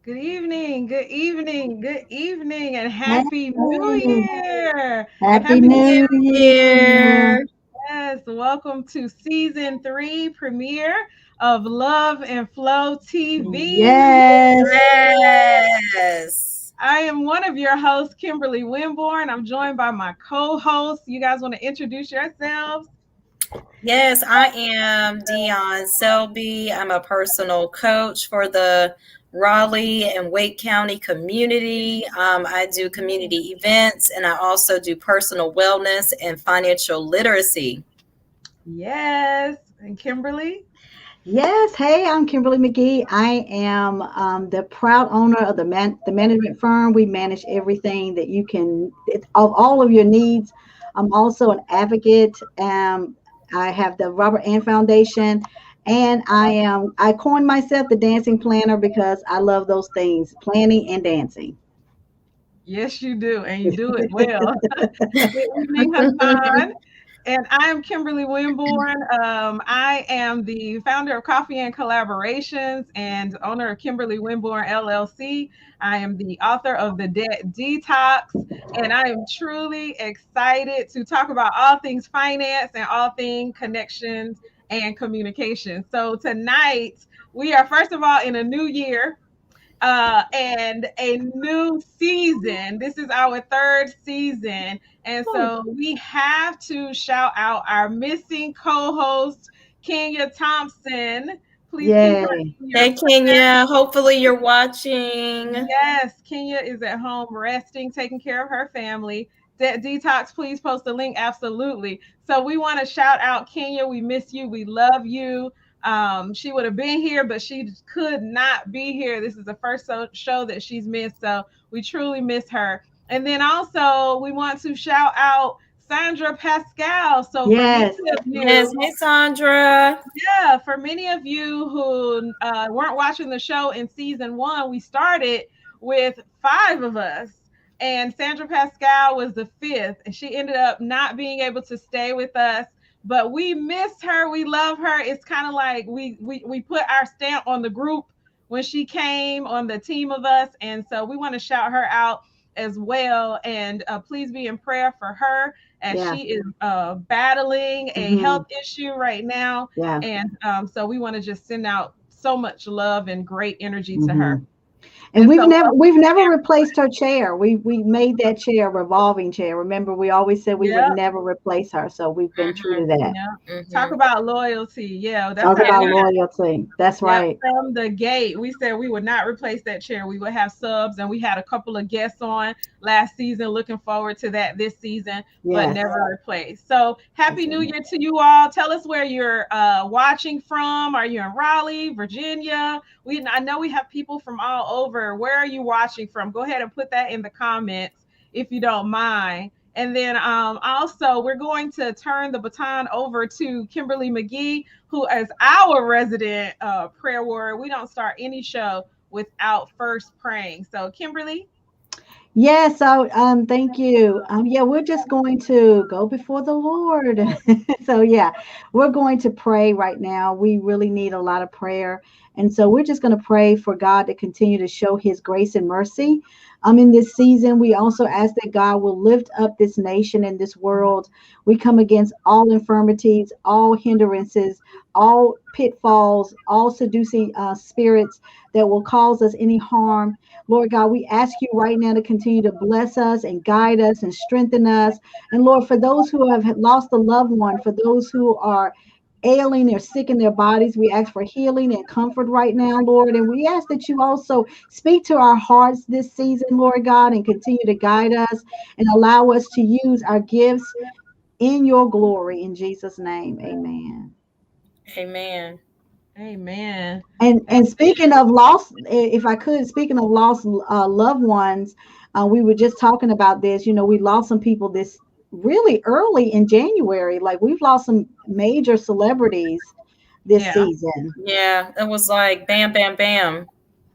Good evening, good evening, good evening, and Happy New Hey, Year. Happy Happy New New Year. Here. Yes, welcome to season three premiere of Love and Flow TV. Yes. Yes. I am one of your hosts, Kimberly Winborn. I'm joined by my co-host. You guys want to introduce yourselves? Yes, I am Dion Selby. I'm a personal coach for the Raleigh and Wake County community. I do community events and I also do personal wellness and financial literacy. Yes. And Kimberly? Yes. Hey, I'm Kimberly Mcgee. I am the proud owner of the management firm. We manage everything that you can of all of your needs. I'm also an advocate. I have the Robert Ann Foundation, and I coined myself the dancing planner because I love those things, planning and dancing. Yes, you do, and you do it well. Good evening, Hassan. And I'm Kimberly Winborn. I am the founder of Coffee and Collaborations and owner of Kimberly Winborn LLC. I am the author of The Debt Detox, and I am truly excited to talk about all things finance and all things connections and communication. So tonight, we are first of all in a new year. and a new season. This is our third season. And so we have to shout out our missing co-host, Kenya Thompson. Please keep her Yay. in your Hey, Kenya. Hopefully you're watching. Yes, Kenya is at home resting, taking care of her family. Detox, please post the link. Absolutely. So we want to shout out Kenya. We miss you. We love you. She would have been here, but she could not be here. This is the first show that she's missed. So we truly miss her. And then also, we want to shout out Sandra Pascal. So for many Yes. of you, Yes. Hey, Sandra. yeah, for many of you who weren't watching the show in season 1, we started with 5 of us, and Sandra Pascal was the 5th, and she ended up not being able to stay with us. But we missed her. We love her. It's kind of like we put our stamp on the group when she came on the team of us, and so we want to shout her out as well. And please be in prayer for her as she is battling a health issue right now. Yeah. And so we want to just send out so much love and great energy to her. And we've never replaced her chair. We made that chair a revolving chair. Remember, we always said we would never replace her. So we've been true to that. Talk about loyalty. Yeah, that's talk about loyalty. That's right. From the gate, we said we would not replace that chair. We would have subs, and we had a couple of guests on last season. Looking forward to that this season, but never replaced. So happy New Year to you all. Tell us where you're watching from. Are you in Raleigh, Virginia? I know we have people from all over. Where are you watching from? Go ahead and put that in the comments if you don't mind. And then also, we're going to turn the baton over to Kimberly Mcgee, who is our resident prayer warrior. We don't start any show without first praying. So, Kimberly? Yes, so thank you. We're just going to go before the Lord. So we're going to pray right now. We really need a lot of prayer. And so we're just going to pray for God to continue to show his grace and mercy. In this season, we also ask that God will lift up this nation and this world. We come against all infirmities, all hindrances, all pitfalls, all seducing spirits that will cause us any harm. Lord God, we ask you right now to continue to bless us and guide us and strengthen us. And Lord, for those who have lost a loved one, for those who are ailing or sick in their bodies, we ask for healing and comfort right now, Lord. And we ask that you also speak to our hearts this season, Lord God, and continue to guide us and allow us to use our gifts in your glory. In Jesus' name, amen. Amen. Amen. And speaking of lost, if I could, speaking of lost loved ones, we were just talking about this. You know, we lost some people this really early in January. Like we've lost some major celebrities this season. Yeah, it was like bam, bam, bam.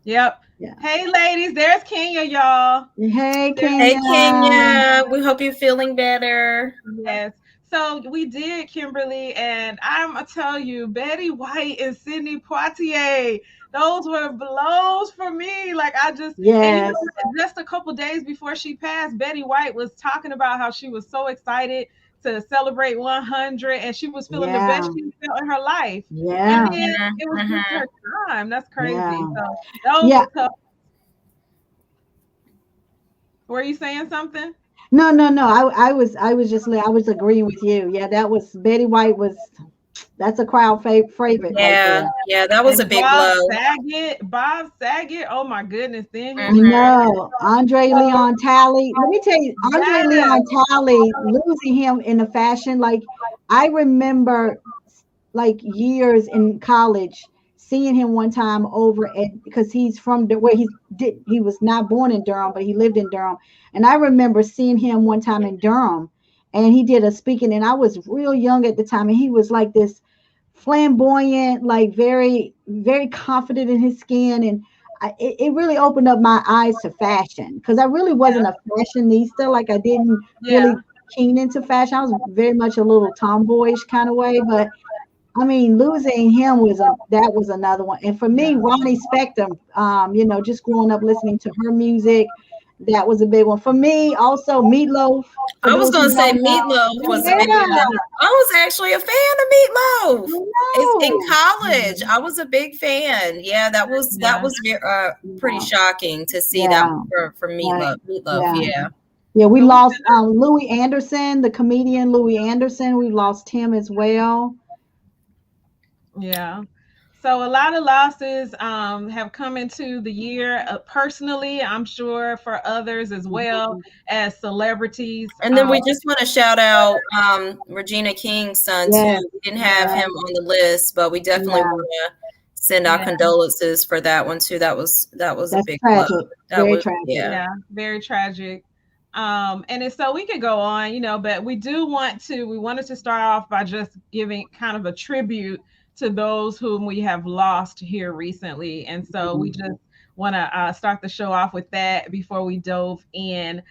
Yep. Yeah. Hey, ladies, there's Kenya, y'all. Hey, Kenya. Hey, Kenya. We hope you're feeling better. Yes. So we did, Kimberly, and I'm going to tell you, Betty White and Sidney Poitier, those were blows for me. Like and, you know, just a couple days before she passed, Betty White was talking about how she was so excited to celebrate 100, and she was feeling the best she felt in her life. Yeah. And then it was just her time. That's crazy. So those were tough. Were you saying something? No. I was agreeing with you. Yeah, that was Betty White that's a crowd favorite. Yeah, yeah, that was a big blow. Bob Saget. Oh my goodness. Then no, Andre Leon Talley. Let me tell you, Andre Leon Talley, losing him in the fashion. Like I remember, like years in college, seeing him one time over because he's from where he was not born in Durham, but he lived in Durham. And I remember seeing him one time in Durham, and he did a speaking, and I was real young at the time, and he was like this flamboyant, like very, very confident in his skin. And it really opened up my eyes to fashion, because I really wasn't a fashionista. Like I didn't really keen into fashion. I was very much a little tomboyish kind of way, but I mean, losing him that was another one. And for me, Ronnie Spector, you know, just growing up listening to her music, That was a big one for me. Also, meatloaf. For I was those who gonna say don't know, meatloaf was a big yeah, one. I was actually a fan of meatloaf. It's in no, college. I was a big fan. Yeah, that Yeah. was pretty shocking to see that yeah, for right, meatloaf. Meatloaf, yeah. yeah. Yeah, we So we lost Louis Anderson, the comedian Louis Anderson. We lost him as well. Yeah. So a lot of losses have come into the year. Personally, I'm sure for others as well Mhm. as celebrities. And then we just want to shout out Regina King's son too. Yes, We didn't have yes, him on the list, but we definitely yeah. want to send our Yeah, condolences for that one too. That was a That's big blow. tragic. That Very was tragic. yeah. yeah, very tragic. And it's, so we could go on, but we wanted to start off by just giving kind of a tribute to those whom we have lost here recently. And so we Mhm. just want to start the show off with that before we dove in.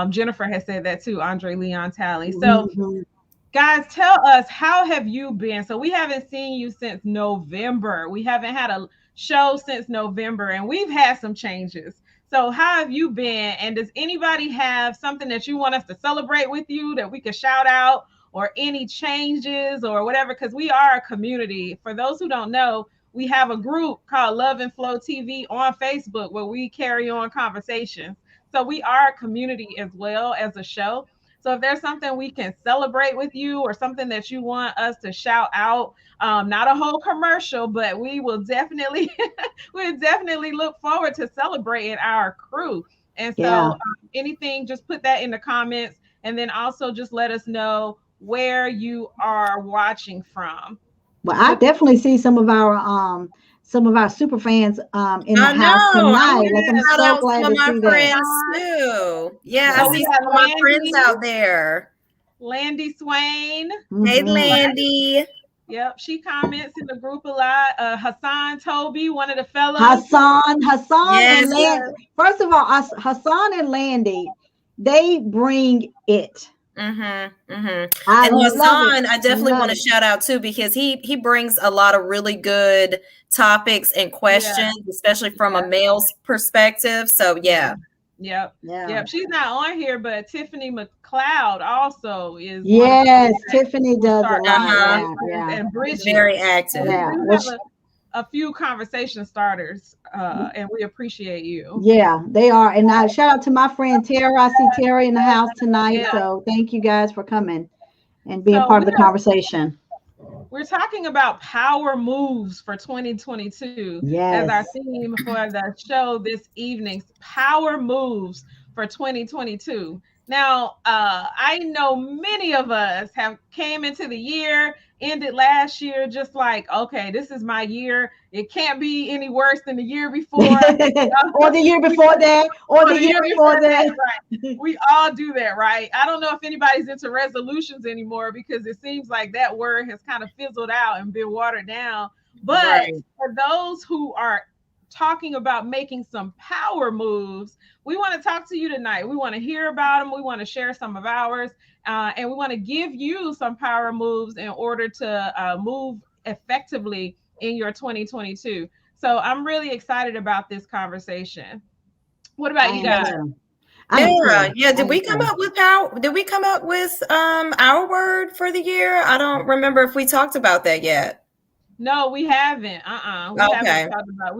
Jennifer has said that too, Andre Leon Talley. So Mhm. guys, tell us, how have you been? So we haven't seen you since November. We haven't had a show since November, and we've had some changes. So how have you been? And does anybody have something that you want us to celebrate with you that we could shout out, or any changes or whatever? Because we are a community. For those who don't know, we have a group called Love and Flow TV on Facebook where we carry on conversations. So we are a community as well as a show. So if there's something we can celebrate with you, or something that you want us to shout out, not a whole commercial, but we will definitely we definitely look forward to celebrating our crew. And so Yeah. anything, just put that in the comments, and then also just let us know where you are watching from. Well, I definitely see some of our super fans in the I know. house I tonight. want Like, I'm to shout so out some glad of to my see that. friends too. Yeah, I So Yeah. we see got some of my friends Landy, out there. Landy Swain. Hey, Hmm. Landy. Yep, she comments in the group a lot. Hassan Toby, one of the fellows. Hassan and Yes. Landy. First of all, Hassan and Landy, they bring it. I And love it. Hassan, I definitely Love want to it. shout out too, because he brings a lot of really good topics and Yeah, questions, especially from a yeah, male's perspective. So yeah. yeah. Yep. Yeah. Yep. She's not on here, but Tiffany McLeod also is one of the Yes, people that Tiffany will does a start lot. Uh-huh. Yeah, yeah, and He's Bridget. very So active. yeah. we Which, have a few conversation starters, and we appreciate you. yeah, they are. And I shout out to my friend Tara. I see Tara in the house tonight. Yeah. So thank you guys for coming and being So part of the conversation. we're talking about power moves for 2022 as our Yes. theme for the show this evening. Power moves for 2022. Now, I know many of us have came into the year, ended last year, just like, okay, this is my year. It can't be any worse than the year before. Or the year before that, or the year before that. Right. We all do that, right? I don't know if anybody's into resolutions anymore, because it seems like that word has kind of fizzled out and been watered down. But Right. for those who are talking about making some power moves, we want to talk to you tonight. We want to hear about them. We want to share some of ours, and we want to give you some power moves in order to move effectively in your 2022. So I'm really excited about this conversation. What about I you am guys? too. I am Yeah, too. yeah. I Did am we come too. up with power? Did we come up with our word for the year? I don't remember if we talked about that yet. No, we haven't. We haven't Okay. talked about.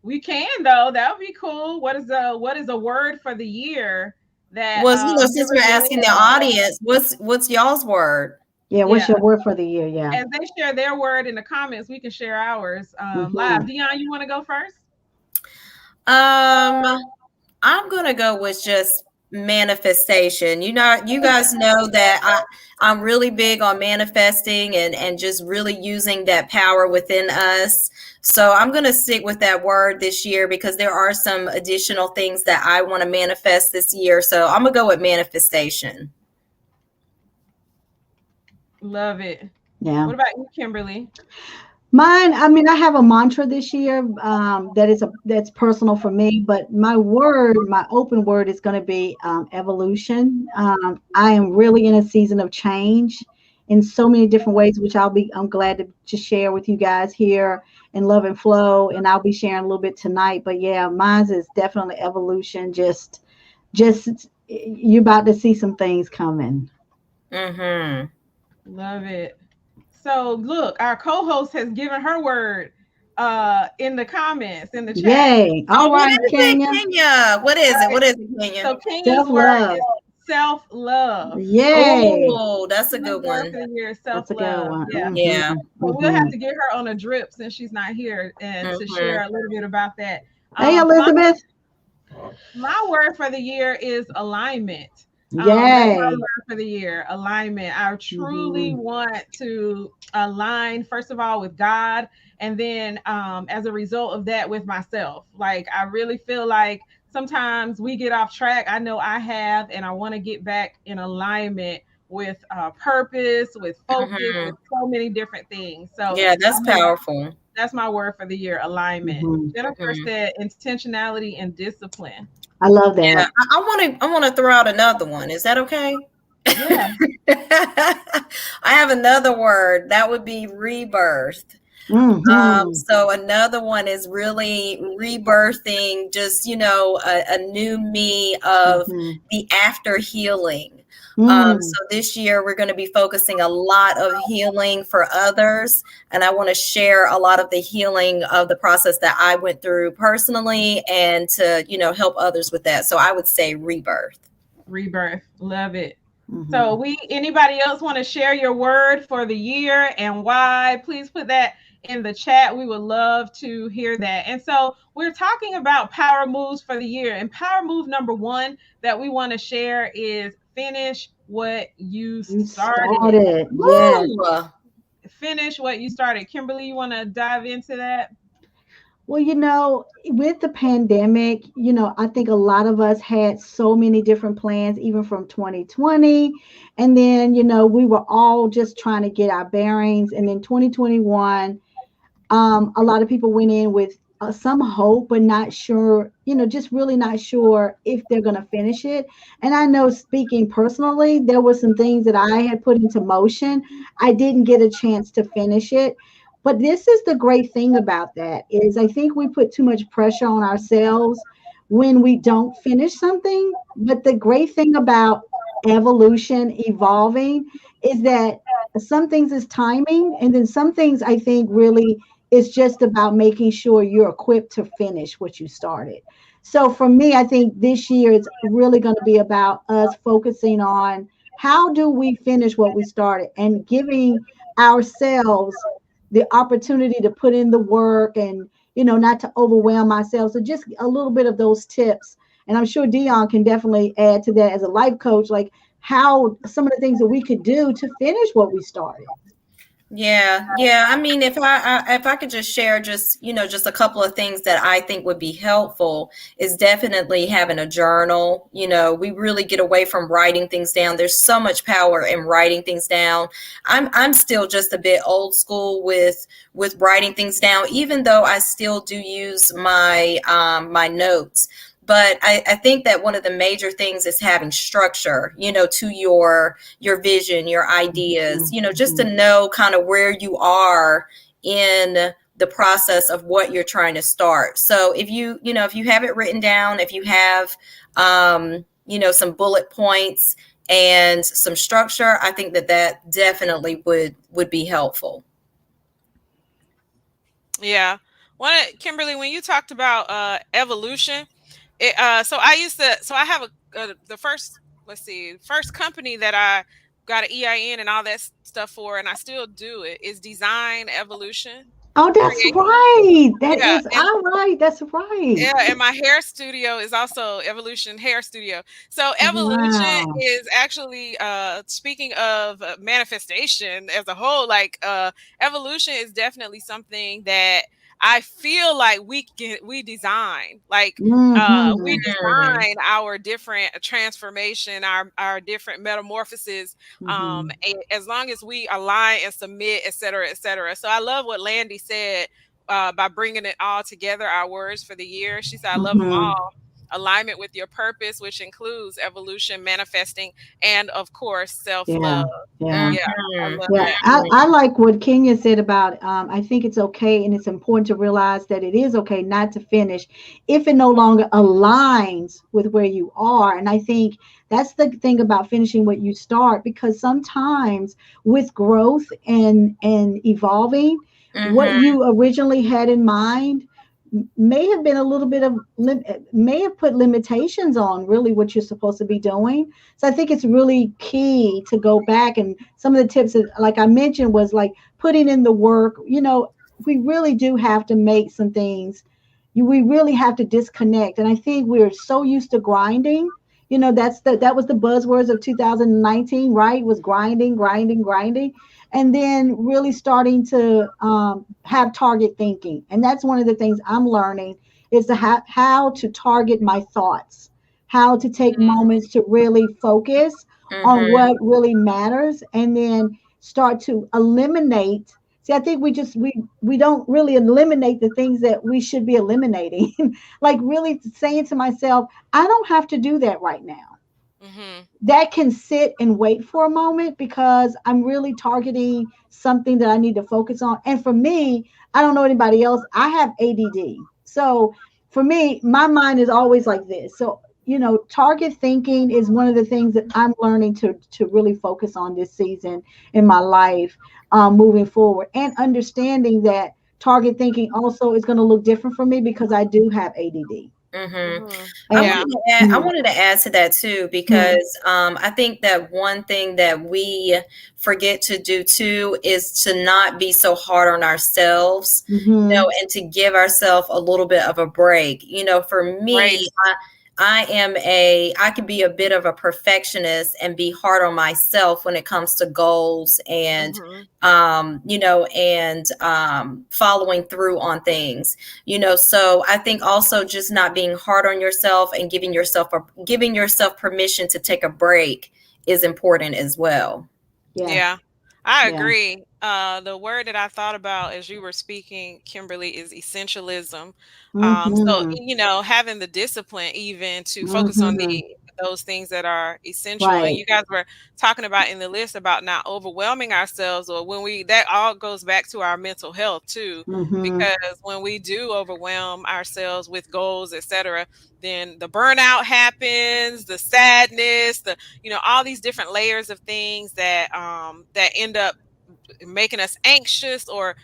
We can though. That would be cool. What is a word for the year that Well, since we're Kimberly and asking the Leah, audience, what's y'all's word? Yeah, what's yeah, your word for the year? Yeah. as they share their word in the comments, we can share ours live. Hmm. Dion, you want to go first? Um, I'm gonna go with just manifestation. You guys know that I'm really big on manifesting and just really using that power within us. So I'm gonna stick with that word this year because there are some additional things that I want to manifest this year. So I'm gonna go with manifestation. Love it. Yeah. What about you, Kimberly? Mine, I mean, I have a mantra this year that's personal for me, but my open word is going to be evolution. I am really in a season of change in so many different ways, which I'm glad to share with you guys here in Love and Flow, and I'll be sharing a little bit tonight. But yeah, mine is definitely evolution, just just you're about to see some things coming. Mm-hmm. Love it. So look, our co-host has given her word in the comments in the chat. Yay. Oh, All what right, is it, Kenya. Kenya? What is it? Right. What is it, Kenya? So Kenya's Self word love. is self-love. Yay. Oh, that's a Kenya's good word for one. the year is That's a good self-love. one. Yeah. Yeah. So we'll have Hmm. to get her on a drip since she's not here and to Mm-hmm. share a little bit about that. Hey, My Elizabeth. word for the year is alignment. That's my Yay. word for the year, alignment. I truly Hmm. want to align, first of all, with God, and then as a result of that, with myself. Like, I really feel like sometimes we get off track. I know I have, and I want to get back in alignment with purpose, with focus, Mm-hmm. with so many different things. So Yeah, that's um, powerful. that's my word for the year, alignment. Hmm. Jennifer Mm-hmm. said intentionality and discipline. I love Yeah, that. I want to throw out another one. Is that okay? Yeah. I have another word that would be rebirth. Hmm. So another one is really rebirthing, just, a new me of Hmm. the after healing. Hmm. So this year we're going to be focusing a lot of healing for others, and I want to share a lot of the healing of the process that I went through personally, and to, help others with that. So I would say rebirth. Rebirth. Love it. So Hmm. we anybody else want to share your word for the year and why? Please put that in the chat. We would love to hear that. And so we're talking about power moves for the year. And power move number 1 that we want to share is finish what you You started. started. Yes. Woo! Finish what you started. Kimberly, you want to dive into that? Well, with the pandemic, I think a lot of us had so many different plans, even from 2020. And then, we were all just trying to get our bearings. And then 2021, a lot of people went in with some hope, but not sure, just really not sure if they're going to finish it. And I know, speaking personally, there were some things that I had put into motion. I didn't get a chance to finish it. But this is the great thing about that is I think we put too much pressure on ourselves when we don't finish something. But the great thing about evolution, evolving, is that some things is timing, and then some things I think really it's just about making sure you're equipped to finish what you started. So for me, I think this year it's really going to be about us focusing on how do we finish what we started and giving ourselves the opportunity to put in the work and not to overwhelm ourselves. So just a little bit of those tips. And I'm sure Dion can definitely add to that as a life coach, like how some of the things that we could do to finish what we started. Yeah, yeah. I mean, if I could just share just a couple of things that I think would be helpful is definitely having a journal. We really get away from writing things down. There's so much power in writing things down. I'm still just a bit old school with writing things down, even though I still do use my notes. But I think that one of the major things is having structure, to your vision, your ideas, just to Mhm. know kind of where you are in the process of what you're trying to start. So if you have it written down, if you have, some bullet points and some structure, I think that definitely would be helpful. Yeah. Kimberly, when you talked about evolution, so I have the first, let's see, first company that I got an EIN and all that stuff for, and I still do it, is Design Evolution Oh, that's Creation. right. That Yeah, is all right. That's right. yeah, and my hair studio is also Evolution Hair Studio. So Evolution Wow. is actually speaking of manifestation as a whole, like evolution is definitely something that I feel like we design. Like we Mm-hmm. Hmm. design our different transformation, our different metamorphoses, Mm-hmm. as long as we align and submit, et cetera, et cetera. So I love what Landy said by bringing it all together, our words for the year. She said, I love them Mm-hmm. all. alignment with your purpose, which includes evolution, manifesting, and of course, Yeah. self-love. Yeah. Yeah, I Mhm. love Yeah, that. I like what Kenya said about I think it's okay and it's important to realize that it is okay not to finish if it no longer aligns with where you are. And I think that's the thing about finishing what you start, because sometimes with growth and evolving, what Mhm. you originally had in mind may have been a little bit of may have put limitations on really what you're supposed to be doing. So I think it's really key to go back, and some of the tips that, like I mentioned, was like putting in the work. We really do have to make some things. We really have to disconnect. And I think we're so used to grinding. That was the buzzwords of 2019, right? Was grinding, grinding, grinding, and then really starting to have target thinking. And that's one of the things I'm learning is to how to target my thoughts, how to take Mhm. moments to really focus on Mhm. what really matters, and then start to eliminate. See, I think we don't really eliminate the things that we should be eliminating. Like really saying to myself, I don't have to do that right now. Mhm. That can sit and wait for a moment because I'm really targeting something that I need to focus on. And for me, I don't know anybody else, I have ADD. So for me, my mind is always like this. So, target thinking is one of the things that I'm learning to really focus on this season in my life, moving forward, and understanding that target thinking also is going to look different for me because I do have ADD. Mhm. Mhm. I And Yeah. wanted to add, I mhm, wanted to add to that too, mhm, because I think that one thing that we forget to do too is to not be so hard on ourselves, mhm, and to give ourselves a little bit of a break. For me, Grace. I can be a bit of a perfectionist and be hard on myself when it comes to goals and Mhm. following through on things. So I think also just not being hard on yourself and giving yourself permission to take a break is important as well. yeah, Yeah, I yeah, agree. The word that I thought about as you were speaking, Kimberly, is essentialism. So mhm, having the discipline even to focus on mhm, those things that are essential. And right, you guys were talking about in the list about not overwhelming ourselves, or when that all goes back to our mental health too, mhm, because when we do overwhelm ourselves with goals, etc., then the burnout happens, the sadness, all these different layers of things that end up making us anxious, or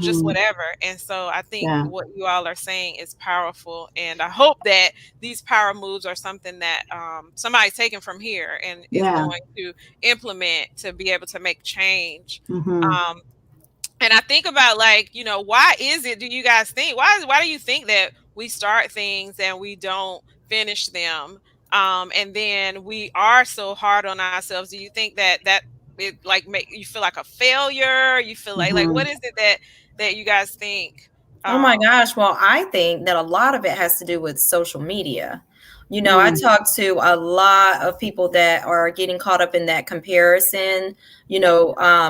just mhm, whatever. And so I think yeah, what you all are saying is powerful, and I hope that these power moves are something that somebody's taken from here and is yeah, going to implement to be able to make change. mhm, um, and I think about, like, why is it, do you guys think, why do you think that we start things and we don't finish them? And then we are so hard on ourselves. Do you think that it like make you feel like a failure? You feel like what mhm, is it that you guys think? Oh my Um, gosh. Well, I think that a lot of it has to do with social media. I mm, talk to a lot of people that are getting caught up in that comparison,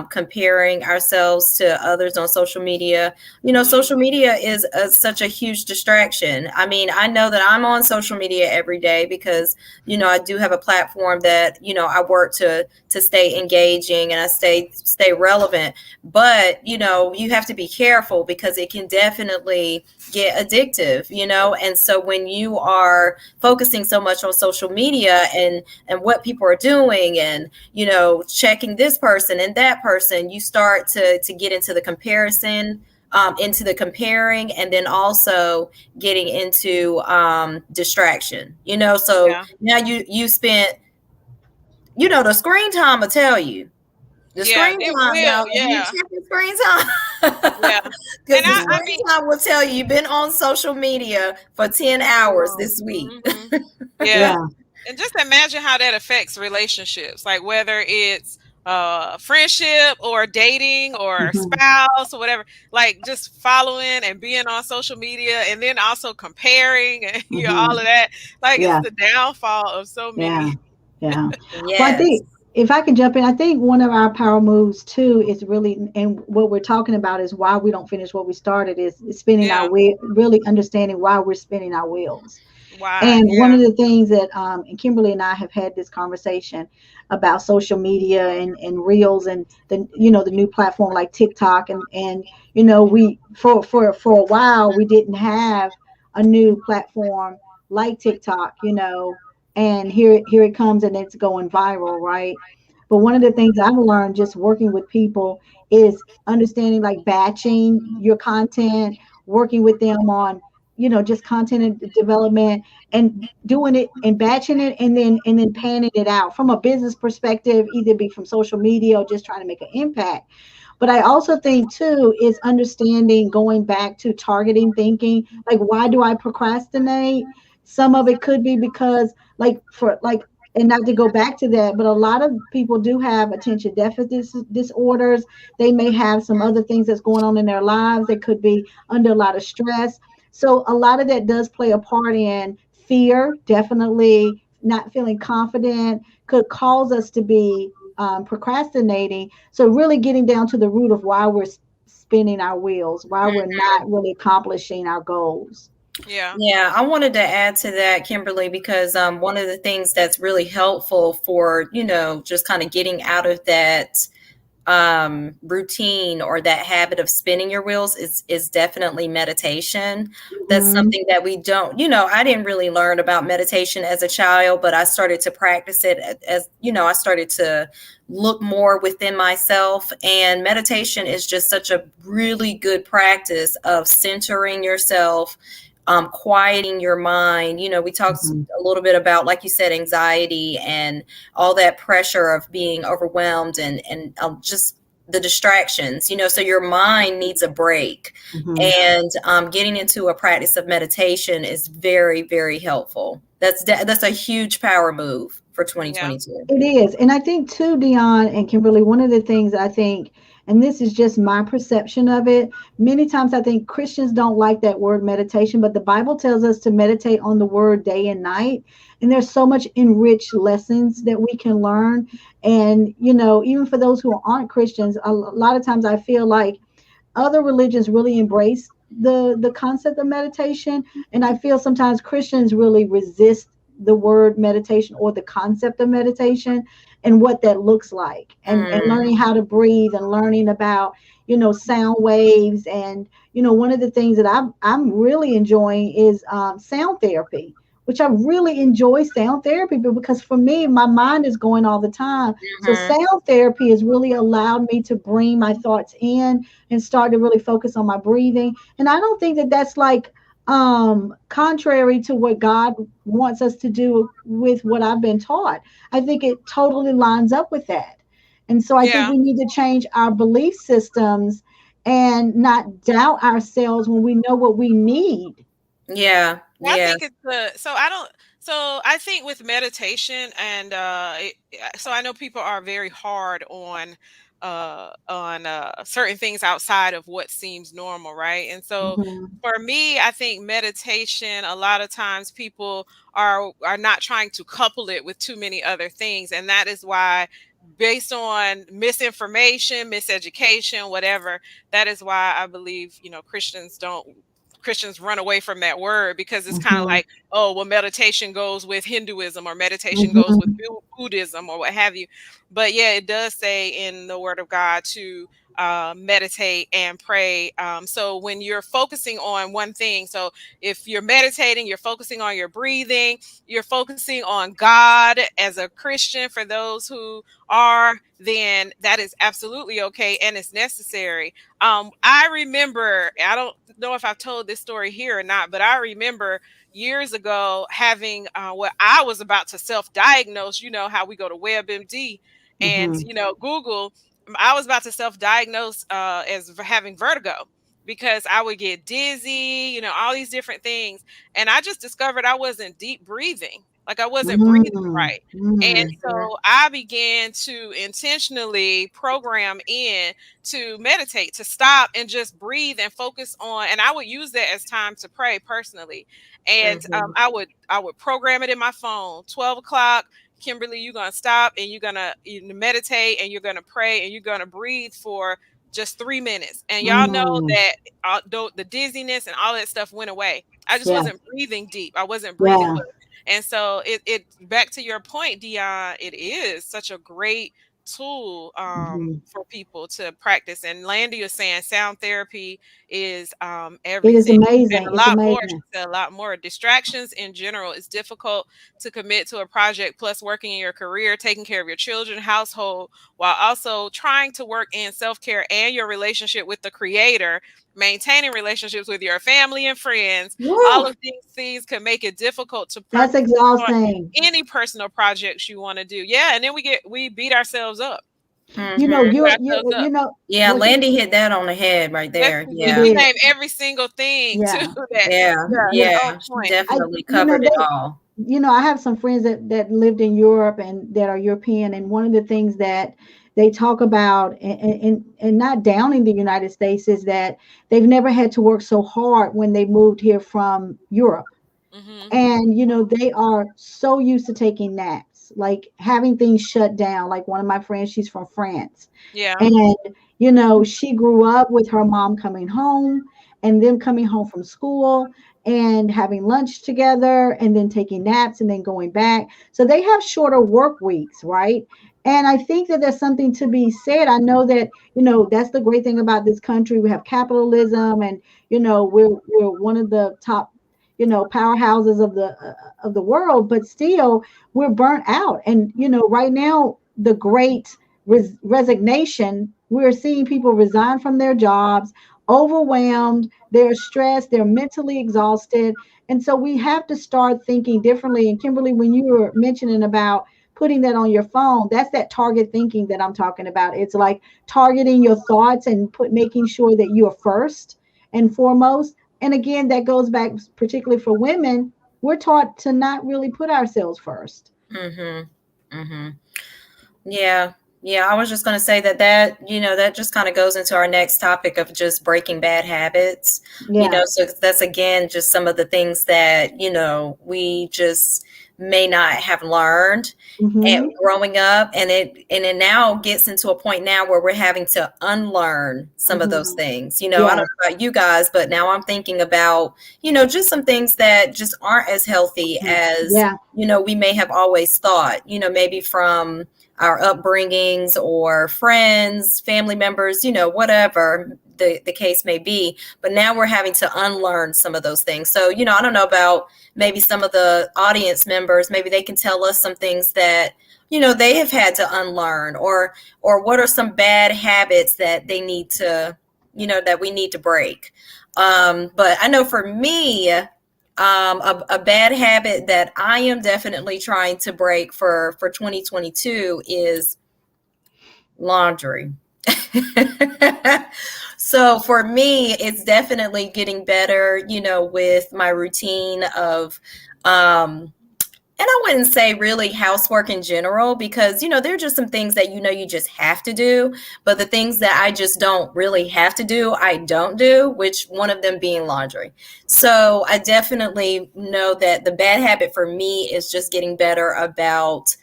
comparing ourselves to others on social media. mm, Social media is such a huge distraction. I mean, I know that I'm on social media every day because, I do have a platform that, I work to stay engaging and I stay relevant. But you have to be careful because it can definitely get addictive. And so when you are focusing so much on social media and what people are doing and checking this person and that person, you start to get into the comparison, into the comparing, and then also getting into distraction. So yeah, now you spent, the screen time will tell you. The yeah, screen it time, will, now, if you yeah, check the screen time, yeah. because And the yeah, I screen mean, time will tell you you've been on social media for 10 hours this week. hmm, yeah. yeah, And just imagine how that affects relationships, like whether it's friendship or dating or mhm, spouse or whatever, like just following and being on social media and then also comparing and all mhm, of that. Like it's yeah, the downfall of so yeah, many. yeah. Well, I Yes. think if I can jump in, I think one of our power moves too is really, and what we're talking about is why we don't finish what we started is spinning our Yeah. wheel, really understanding why we're spinning our wheels. Why? And one Yeah. of the things that and Kimberly and I have had this conversation about social media and reels and the the new platform like TikTok and we for a while we didn't have a new platform like TikTok, and here it comes and it's going viral, right? But one of the things I've learned just working with people is understanding like batching your content, working with them on just content and development and doing it and batching it and then panning it out from a business perspective, either be from social media or just trying to make an impact. But I also think too is understanding, going back to targeting thinking, like why do I procrastinate? Some of it could be because and not to go back to that, but a lot of people do have attention deficit disorders. They may have some other things that's going on in their lives. They could be under a lot of stress. So a lot of that does play a part in fear, definitely not feeling confident could cause us to be procrastinating. So really getting down to the root of why we're spinning our wheels, why we're not really accomplishing our goals. Yeah. Yeah, I wanted to add to that, Kimberly, because one of the things that's really helpful for, just kind of getting out of that routine or that habit of spinning your wheels is definitely meditation. That's Mhm. something that we don't, I didn't really learn about meditation as a child, but I started to practice it as, I started to look more within myself. And meditation is just such a really good practice of centering yourself, quieting your mind. We talked Mhm. a little bit about, like you said, anxiety and all that pressure of being overwhelmed and just the distractions. So your mind needs a break. Mhm. And getting into a practice of meditation is very, very helpful. That's a huge power move for Yeah. 2022. It is. And I think too, Dion and Kimberly, one of the things I think, and this is just my perception of it, many times I think Christians don't like that word meditation, but the Bible tells us to meditate on the word day and night. And there's so much enriched lessons that we can learn. And, even for those who aren't Christians, a lot of times I feel like other religions really embrace the concept of meditation, and I feel sometimes Christians really resist the word meditation or the concept of meditation and what that looks like, and Mm, learning how to breathe and learning about sound waves. And one of the things that I'm really enjoying is sound therapy, which I really enjoy sound therapy, but because for me my mind is going all the time. So mhm. sound therapy has really allowed me to bring my thoughts in and start to really focus on my breathing. And I don't think that that's like contrary to what God wants us to do with what I've been taught. I think it totally lines up with that. And so I think Yeah. we need to change our belief systems and not doubt ourselves when we know what we need. Yeah, I yeah. think it's the so I don't so I think with meditation and so I know people are very hard on certain things outside of what seems normal, right? And so Mhm. for me, I think meditation, a lot of times people are not trying to couple it with too many other things, and that is why, based on misinformation, miseducation, whatever, that is why I believe, Christians run away from that word, because it's kind of Mhm. like, oh, well, meditation goes with Hinduism, or meditation goes with Mhm. Buddhism, or what have you. But yeah, it does say in the Word of God to meditate and pray. So when you're focusing on one thing, so if you're meditating, you're focusing on your breathing, you're focusing on God as a Christian, for those who are, then that is absolutely okay and it's necessary. I remember, I don't know if I've told this story here or not, but I remember years ago having what I was about to self-diagnose. You know how we go to WebMD and Mhm. Google. I was about to self-diagnose as having vertigo, because I would get dizzy, all these different things, and I just discovered I wasn't deep breathing. Like I wasn't breathing Mhm. right. And Mhm. Mhm. so I began to intentionally program in to meditate, to stop and just breathe and focus on. And I would use that as time to pray personally. And Mhm. I would program it in my phone. 12 o'clock, Kimberly, you're gonna stop and you're gonna meditate and you're gonna pray and you're gonna breathe for just 3 minutes. And y'all know Mm-hmm. that the dizziness and all that stuff went away. I just Yeah. wasn't breathing deep. I wasn't breathing Yeah. well. And so it back to your point, Dion, it is such a great tool Mm-hmm. for people to practice. And Landy was saying sound therapy is It is everything. And amazing. a It's lot more, amazing. she said a lot more. Distractions in general, it's difficult to commit to a project plus working in your career, taking care of your children, household, while also trying to work in self-care and your relationship with the creator, maintaining relationships with your family and friends. All Woo! of these things can make it difficult to That's start exhausting. any personal projects you want to do. Yeah, and then we beat ourselves up. You know, Mm-hmm. Beat you ourselves up. you know Yeah, what Landy hit that on the head right Yes, there. we she did. Yeah. We did. named every single thing too Yeah. that Yeah. Yeah. yeah, on Yeah. She point. I definitely you know covered it they all. I have some friends that lived in Europe and that are European, and one of the things that they talk about, and not downing the United States, is that they've never had to work so hard when they moved here from Europe. Hmm. And they are so used to taking naps, like having things shut down. Like one of my friends, she's from France, Yeah. and she grew up with her mom coming home and them coming home from school and having lunch together and then taking naps and then going back. So they have shorter work weeks, right? And I think that there's something to be said. I know that that's the great thing about this country. We have capitalism, and we're one of the top powerhouses of the world, but still we're burnt out. And right now, the great resignation, we're seeing people resign from their jobs, overwhelmed, they're stressed, they're mentally exhausted. And so we have to start thinking differently. And Kimberly, when you were mentioning about putting that on your phone, that's that target thinking that I'm talking about. It's like targeting your thoughts and making sure that you're first and foremost. And again, that goes back particularly for women. We're taught to not really put ourselves first. Mm-hmm. Mm-hmm. Yeah. Yeah. I was just going to say that just kind of goes into our next topic of just breaking bad habits. Yeah. So that's again just some of the things that, we just may not have learned and Hmm. growing up, and it now gets into a point now where we're having to unlearn some of those Hmm. things. I don't Yes. know about you guys, but now I'm thinking about, just some things that just aren't as healthy as, Yeah. we may have always thought, maybe from our upbringings or friends, family members, whatever the case may be. But now we're having to unlearn some of those things. So, I don't know about maybe some of the audience members, maybe they can tell us some things that, they have had to unlearn, or what are some bad habits that they need to, that we need to break. But I know for me, a bad habit that I am definitely trying to break for 2022 is laundry. So for me, it's definitely getting better, with my routine of, and I wouldn't say really housework in general, because, there are just some things that, you just have to do. But the things that I just don't really have to do, I don't do, which one of them being laundry. So I definitely know that the bad habit for me is just getting better about,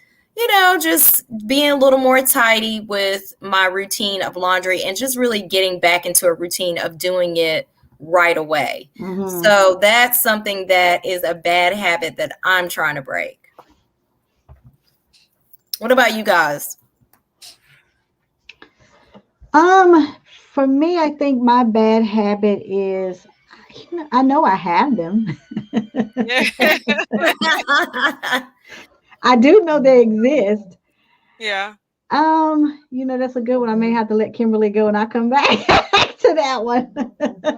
just being a little more tidy with my routine of laundry and just really getting back into a routine of doing it right away. Hmm. So that's something that is a bad habit that I'm trying to break. What about you guys? For me, I think my bad habit is, I know I have them. Yeah. I do know they exist. Yeah. That's a good one. I may have to let Kimberly go and I come back to that one.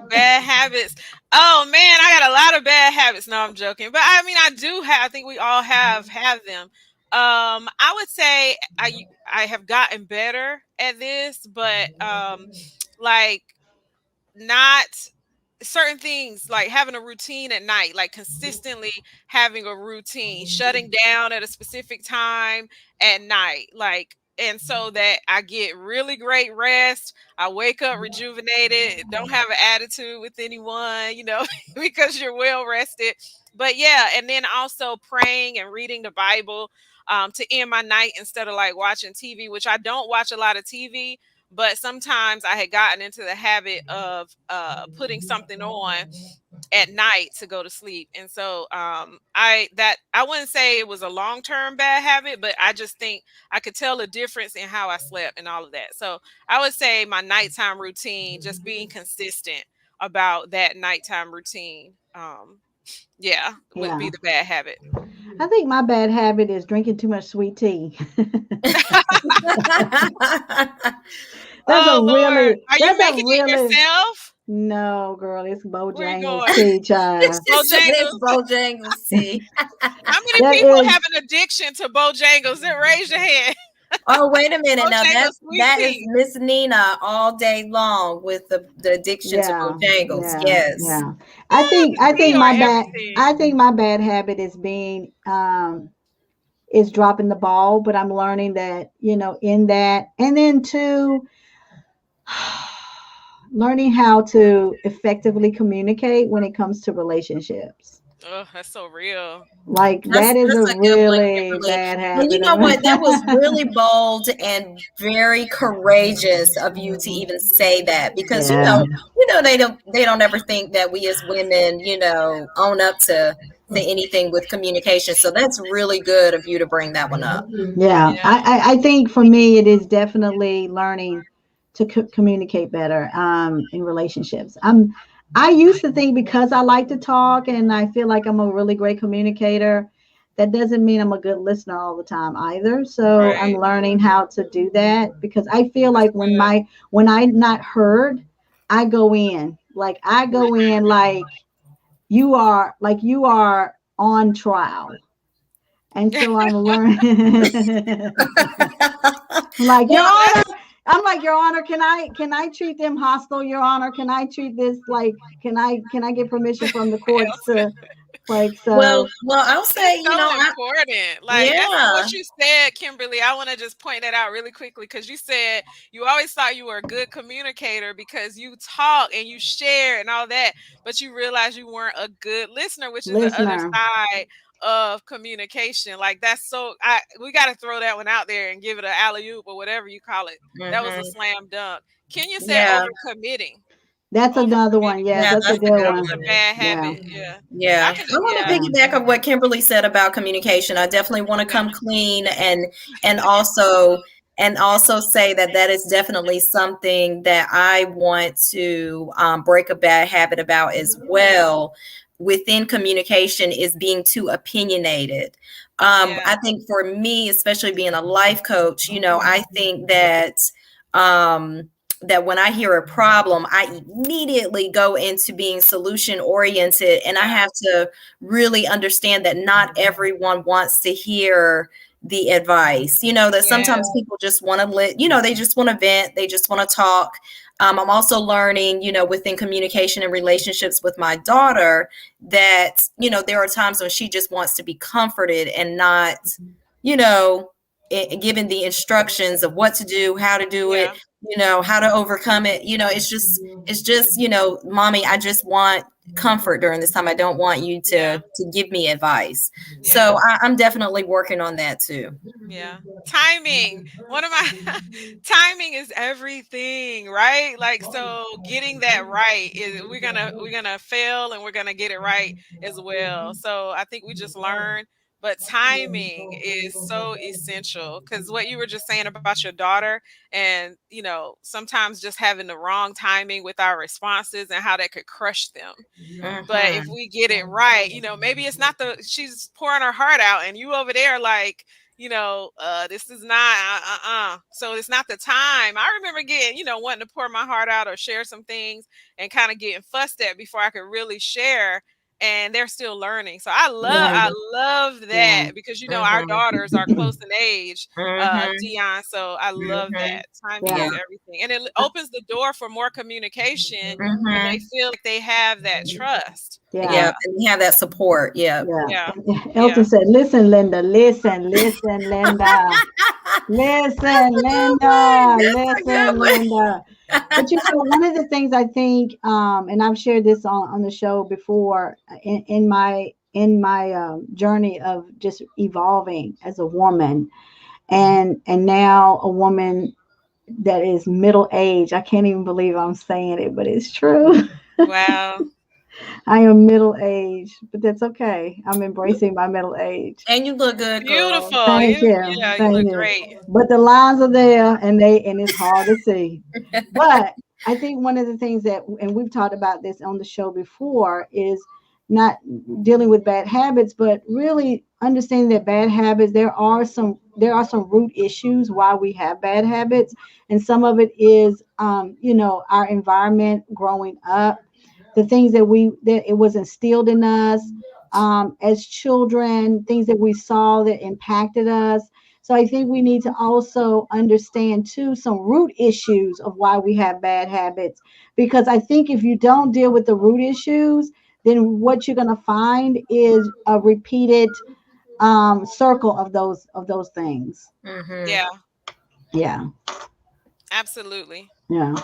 Bad habits. Oh man, I got a lot of bad habits. No, I'm joking. But I mean I do have, I think we all have them. I would say I have gotten better at this, but like not certain things, like having a routine at night, like consistently having a routine, shutting down at a specific time at night, like, and so that I get really great rest. I wake up rejuvenated, don't have an attitude with anyone, because you're well rested. But yeah, and then also praying and reading the Bible to end my night instead of like watching TV, which I don't watch a lot of TV. but sometimes I had gotten into the habit of putting something on at night to go to sleep. And so I wouldn't say it was a long-term bad habit, but I just think I could tell a difference in how I slept and all of that. So I would say my nighttime routine, just being consistent about that nighttime routine, yeah, would Yeah. be the bad habit. I think my bad habit is drinking too much sweet tea. Oh Lord, are you That's a making it really, yourself? no, girl, it's Where you Bojangles going? tea, child. She said it's Bojangles. Bojangles tea. How many That people is, have an addiction to Bojangles? Then raise your hand. Oh, wait a minute. Now Bojangles sweet that is tea. Miss Nina all day long with the addiction to yeah, Bojangles. yeah, Yes. yeah. The I tea think or my bad, everything. I think my bad habit is being, is dropping the ball, but I'm learning that, in that, and then two, learning how to effectively communicate when it comes to relationships. Oh, that's so real. Like That's that is a that's a good one, really Kimberly. bad And you habit know of what? That was really mine. bold and very courageous of you to even say that because Yeah. they don't ever think that we as women, own up to anything with communication. So that's really good of you to bring that one up. Yeah. Yeah, I think for me, it is definitely learning to communicate better in relationships. I used to think because I like to talk and I feel like I'm a really great communicator, that doesn't mean I'm a good listener all the time either. So I'm right. learning how to do that because I feel That's like good. when I'm not heard, I go in like you are on trial. And so I'm learning. Like, Your Well, Honor, I'm like, Your Honor, can I treat them hostile, Your Honor? Can I treat this like, can I get permission from the courts to, like, well, so well, I'll That's say, so important. Like that's yeah. what you said, Kimberly. I want to just point that out really quickly because you said you always thought you were a good communicator because you talk and you share and all that, but you realized you weren't a good listener, which is the other listener. side of communication. Like that's so I we got to throw that one out there and give it an alley oop or whatever you call it. That was a Hmm. slam dunk. Kenya said Yeah. overcommitting. That's another one. Overcommitting. Yes, Yeah, that's a that's a good good That was one. a one. bad Yeah. habit. Yeah. I Yeah, can I want to yeah. Yeah. piggyback on what Kimberly said about communication. I definitely want to Okay. come clean and also say that that is definitely something that I want to break a bad habit about as well. Within communication is being too opinionated. Yeah. I think for me, especially being a life coach, I think um, that when I hear a problem, I immediately go into being solution oriented. And I Yeah. have to really understand that not everyone wants to hear the advice, that Yeah. sometimes people just want to they just want to vent, they just want to talk. I'm also learning, within communication and relationships with my daughter that, there are times when she just wants to be comforted and not, you know, given the instructions of what to do, how to do it, Yeah. how to overcome it. It's just, mommy, I just want comfort during this time. I don't want you Yeah. to give me advice. Yeah. So I'm definitely working on that too. Yeah. Timing. One of my timing is everything, right? Like so getting that right is we're gonna fail and we're gonna get it right as well. So I think we just learn, but timing is so essential because what you were just saying about your daughter and sometimes just having the wrong timing with our responses and how that could crush them. But if Hmm. we get it right, maybe it's not she's pouring her heart out and you over there like, this is not so it's not the time. I remember getting, wanting to pour my heart out or share some things and kind of getting fussed at before I could really share. And they're still learning. So I love Yeah. I love Yeah. that because our Hmm. daughters are close in age, Hmm. Dion. So I love Hmm. that. Timing Yeah. is Yeah. everything. And it opens the door for more communication when they Hmm. feel like they have that trust. Yeah. Yeah. Yeah. And we have that support. Yeah. Yeah. Yeah. And Elton Yeah. said, "Listen, Linda. Listen, Linda. That's Listen, a good one. Linda. That's a Listen, good Linda." But one of the things I think, and I've shared this on the show before, in my journey of just evolving as a woman, and now a woman that is middle age. I can't even believe I'm saying it, but it's true. Wow. I am middle aged, but that's okay. I'm embracing my middle age. And you look good, girl. Beautiful. Thank You, you. yeah, you Thank look you. great. But the lines are there and it's hard to see. But I think one of the things that, and we've talked about this on the show before, is not dealing with bad habits, but really understanding that bad habits, there are some root issues why we have bad habits. And some of it is our environment growing up, the things that it was instilled in us as children, things that we saw that impacted us. So I think we need to also understand too some root issues of why we have bad habits. Because I think if you don't deal with the root issues, then what you're going to find is a repeated circle of those things. Mm-hmm. Yeah, Yeah, absolutely. yeah,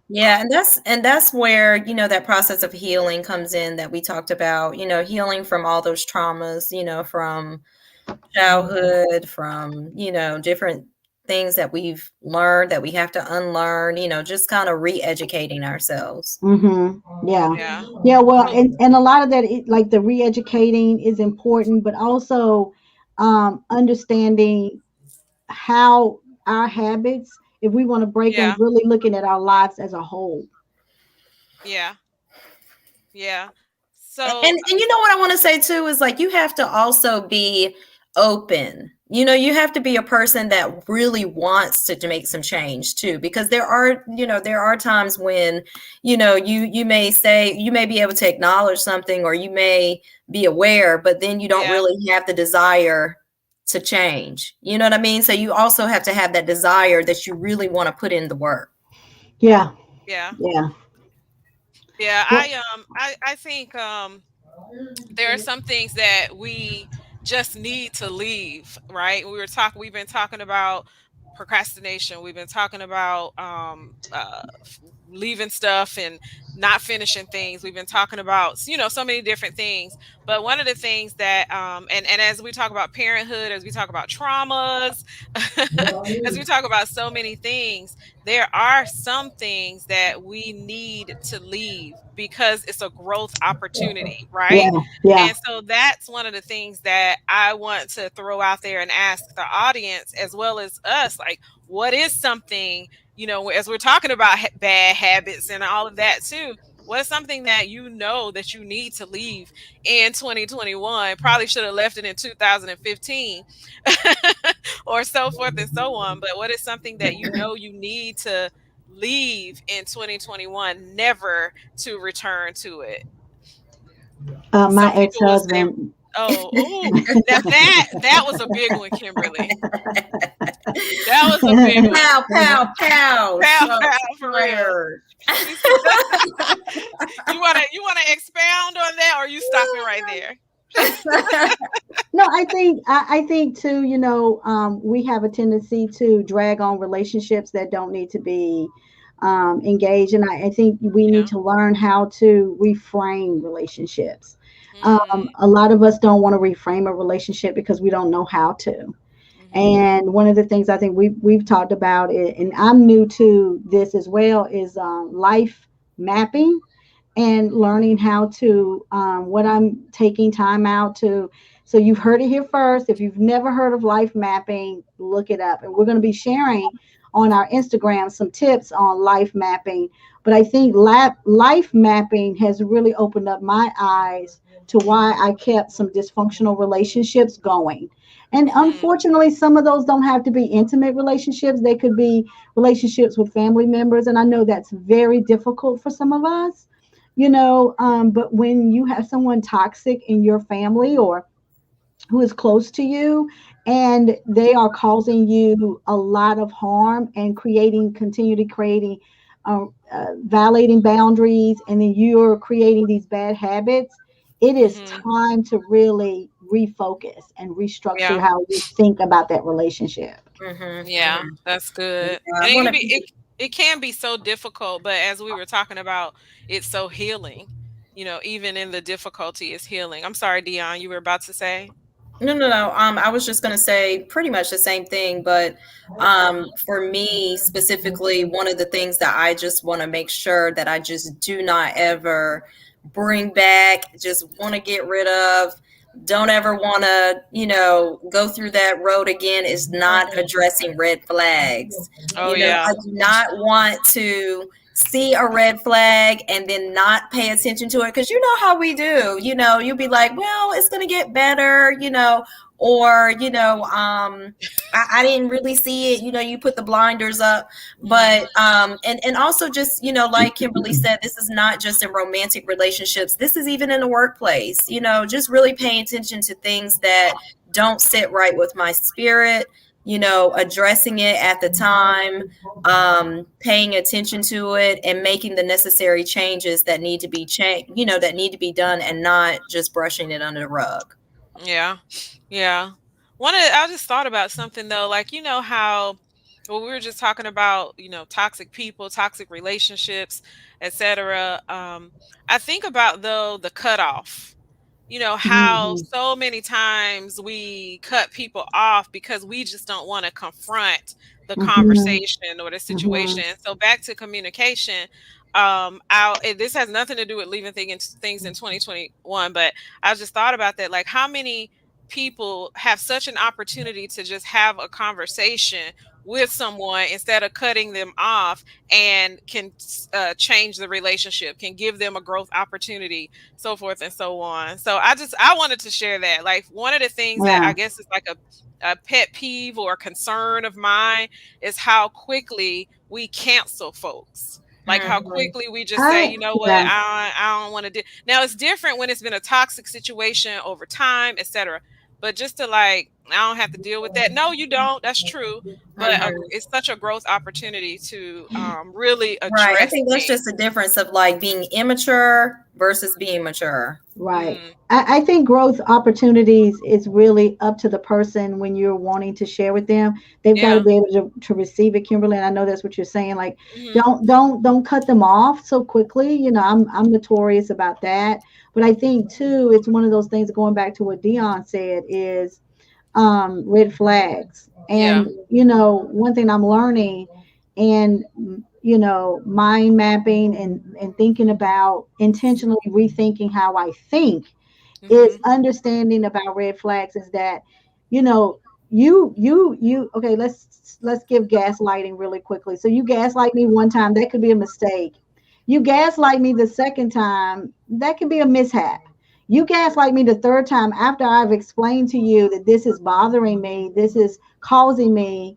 Yeah, and that's where, that process of healing comes in that we talked about, healing from all those traumas, from childhood, from, different things that we've learned that we have to unlearn, just kind of re-educating ourselves. yeah, Yeah. yeah. Well, So and a lot of that, like the re-educating, is important, but also understanding how our habits, if we want to break them, yeah, really looking at our lives as a whole. yeah, yeah. And, So and you know what I want to say too is like you have to also be open. You have to be a person that really wants to make some change too, because there are times when, you may say you may be able to acknowledge something or you may be aware, but then you don't yeah, really have the desire to change. You know what I mean? So you also have to have that desire that you really want to put in the work. Yeah, yeah, yeah, yeah. well, I think there are some things that we just need to leave, right? We've been talking about procrastination. We've been talking about leaving stuff and not finishing things. We've been talking about, so many different things. But one of the things that and as we talk about parenthood, as we talk about traumas, as we talk about so many things, there are some things that we need to leave because it's a growth opportunity, right? yeah, yeah. And so that's one of the things that I want to throw out there and ask the audience as well as us, like, what is something, as we're talking about bad habits and all of that too, what's something that that you need to leave in 2021? Probably should have left it in 2015 or so forth and so on. But what is something that you need to leave in 2021, never to return to it? My Some people will say, ex-husband. oh, now that was a big one, Kimberly. That was a big one. Pow, pow, pow. Pow, pow, Shots for real. fired. She said, you wanna expound on that, or you stopping right there? No, I think too, we have a tendency to drag on relationships that don't need to be engaged, and I think we need Yeah. to learn how to reframe relationships. Mm, A lot of us don't want to reframe a relationship because we don't know how to. hmm. And one of the things I think we've talked about it, and I'm new to this as well, is life mapping and learning how to what I'm taking time out to. So you've heard it here first. If you've never heard of life mapping, look it up. And we're going to be sharing on our Instagram some tips on life mapping. But I think life mapping has really opened up my eyes to why I kept some dysfunctional relationships going. And Hmm. unfortunately, some of those don't have to be intimate relationships. They could be relationships with family members. And I know that's very difficult for some of us, but when you have someone toxic in your family or who is close to you and they are causing you a lot of harm and continually creating violating boundaries, and then you're creating these bad habits, it is Hmm. time to really refocus and restructure Yeah. how you think about that relationship. Yeah, Mhm. that's Yeah, good. I And want to. it can be so difficult, but as we were talking about, it's so healing. Even in the difficulty is healing. I'm sorry, Dion, you were about to say? No. I was just going to say pretty much the same thing, but for me specifically, one of the things that I just want to make sure that I just do not ever bring back, just want to get rid of, don't ever want to, go through that road again is not addressing red flags. Oh yeah. I do not want to see a red flag and then not pay attention to it, because you know how we do. You'll be like, well, it's going to get better, or I didn't really see it. You put the blinders up. But and also just, like Kimberly said, this is not just in romantic relationships, this is even in the workplace. Just really paying attention to things that don't sit right with my spirit, addressing it at the time, paying attention to it, and making the necessary changes that need to be changed, that need to be done, and not just brushing it under the rug. Yeah. Yeah. I just thought about something though, like how well we were just talking about, toxic people, toxic relationships, etc. I think about though the cutoff. How Mhm. so many times we cut people off because we just don't want to confront the Mhm. conversation or the situation. Mhm. So back to communication. This has nothing to do with leaving things in 2021, but I just thought about that. Like, how many people have such an opportunity to just have a conversation with someone instead of cutting them off, and can change the relationship, can give them a growth opportunity, so forth and so on. So I wanted to share that. Like, one of the things that I Yeah. guess is like a pet peeve or a concern of mine is how quickly we cancel folks. Like how Mhm. quickly we just say, I you know what, yeah. I don't want to do. Now it's different when it's been a toxic situation over time, etc. But just to like, I don't have to deal with that. No, you don't. That's true. But Mhm. it's such a growth opportunity to really Right. I address think that's just things. a difference of like being immature versus being mature. Right. Mm, I think growth opportunities is really up to the person when you're wanting to share with them. They've got to yeah. be able to receive it, Kimberly. And I know that's what you're saying. Like, Hmm. don't cut them off so quickly. I'm notorious about that. But I think too, it's one of those things, going back to what Dion said, is red flags. Yeah. And one thing I'm learning, and mind mapping, and thinking about intentionally rethinking how I think, is Hmm. understanding about red flags, is that you know you okay, let's give gaslighting really quickly. So you gaslight me one time, that could be a mistake. You gaslight me the second time, that could be a mishap. You gaslight me the third time, after I've explained to you that this is bothering me, this is causing me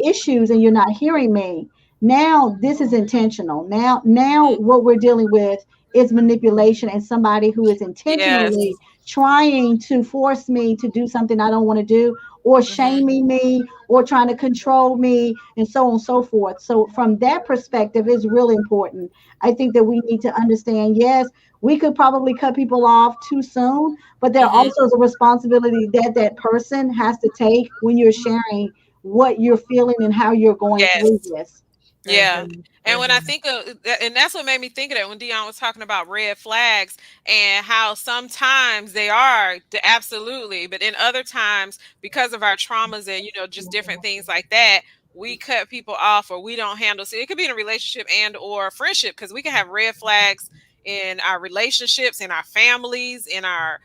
issues, and you're not hearing me. Now this is intentional. Now Hmm. what we're dealing with is manipulation, and somebody who is Yes. intentionally trying to force me to do something I don't want to do, or Hmm. shaming me, or trying to control me, and so on and so forth. So from that perspective, it's really important. I think that we need to understand, yes, we could probably cut people off too soon, but there Hmm. also is a responsibility that that person has to take when you're sharing what you're feeling and how you're going through Yes. this. Yeah. Mhm. And when I Mhm. think of that, and that's what made me think of that when Dion was talking about red flags and how sometimes they are absolutely, but in other times, because of our traumas and, just different things like that, we cut people off or we don't handle. So it could be in a relationship and or friendship, because we can have red flags in our relationships, in our families, in our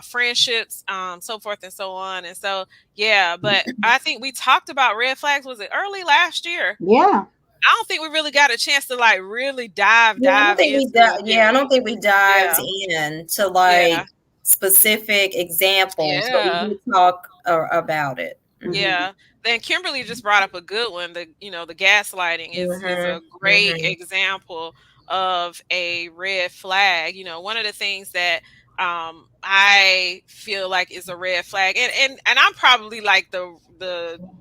friendships, so forth and so on. And so, yeah, but I think we talked about red flags, was it early last year? Yeah. I don't think we really got a chance to like really dive Yeah, I don't dive think we into it, did I don't we? think we dived Yeah. in to Yeah. like specific examples, but we Yeah. did talk about it. Mhm. Hmm. Yeah. Then Kimberly just brought up a good one. The gaslighting is a Mhm. great Mhm. example of a red flag. One of the things that I feel like is a red flag, and I'm probably like the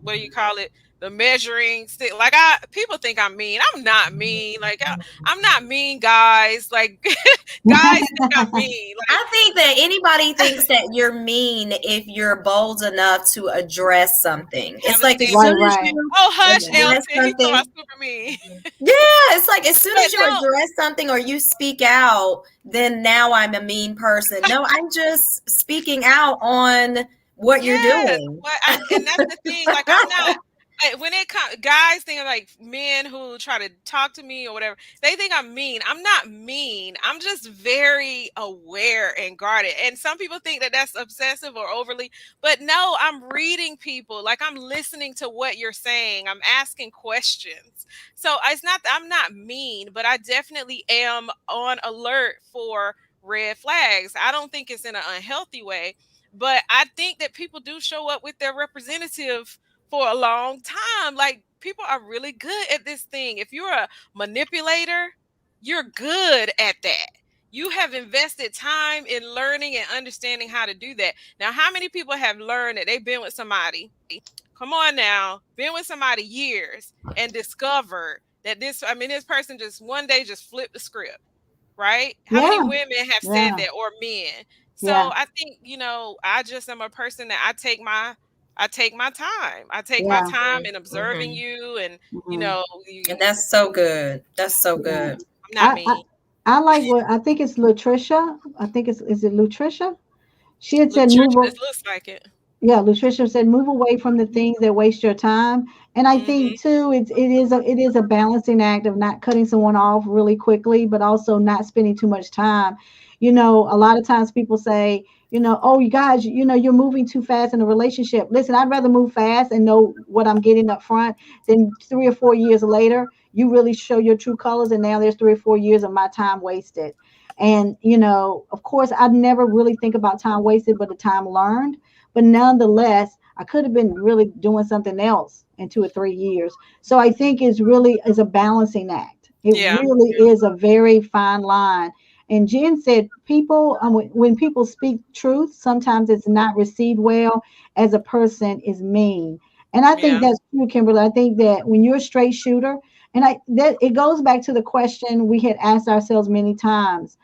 what do you call it? the measuring stick. Like people think I'm mean. I'm not mean. Like I'm not mean, guys. Like guys think I'm mean. Like I think that anybody thinks that you're mean if you're bold enough to address something. have It's a like as stance. soon as Right. you Oh, hush, address Elton. He's talking something, about super mean. yeah, it's like as soon But as you no, address something or you speak out, then now I'm a mean person. No, I'm just speaking out on what you're yes, doing. but and that's the thing. Like I'm not. When it comes, guys think of like men who try to talk to me or whatever. They think I'm mean. I'm not mean. I'm just very aware and guarded. And some people think that that's obsessive or overly, but no, I'm reading people. Like I'm listening to what you're saying. I'm asking questions. So it's not that I'm not mean, but I definitely am on alert for red flags. I don't think it's in an unhealthy way, but I think that people do show up with their representative for a long time. Like people are really good at this thing. If you're a manipulator, you're good at that. You have invested time in learning and understanding how to do that. Now, how many people have learned that they've been with somebody? Come on now, been with somebody years and discovered that this person just one day just flipped the script, right? How many Yeah. women have said Yeah. that or men? Yeah. So I think, I just am a person that I take my time. I take my Yeah. time in observing Mhm. you and Mhm. And that's so good. That's so Yeah. good. I'm not I, I mean. I like what I think it's Latricia. I think it's is it Latricia? She had said Latricia, move. this looks like it. Yeah, Latricia said move away from the things that waste your time. And I Hmm. think too, it is a balancing act of not cutting someone off really quickly, but also not spending too much time. A lot of times people say, oh, you guys, you're moving too fast in a relationship. Listen, I'd rather move fast and know what I'm getting up front than 3 or 4 years later, you really show your true colors, and now there's 3 or 4 years of my time wasted. And of course, I'd never really think about time wasted, but the time learned. But nonetheless, I could have been really doing something else in 2 or 3 years. So I think it's really is a balancing act. It Yeah. really is a very fine line. And Jen said, people, when people speak truth, sometimes it's not received well as a person is mean. And I think Yeah. that's true, Kimberly. I think that when you're a straight shooter, and that it goes back to the question we had asked ourselves many times,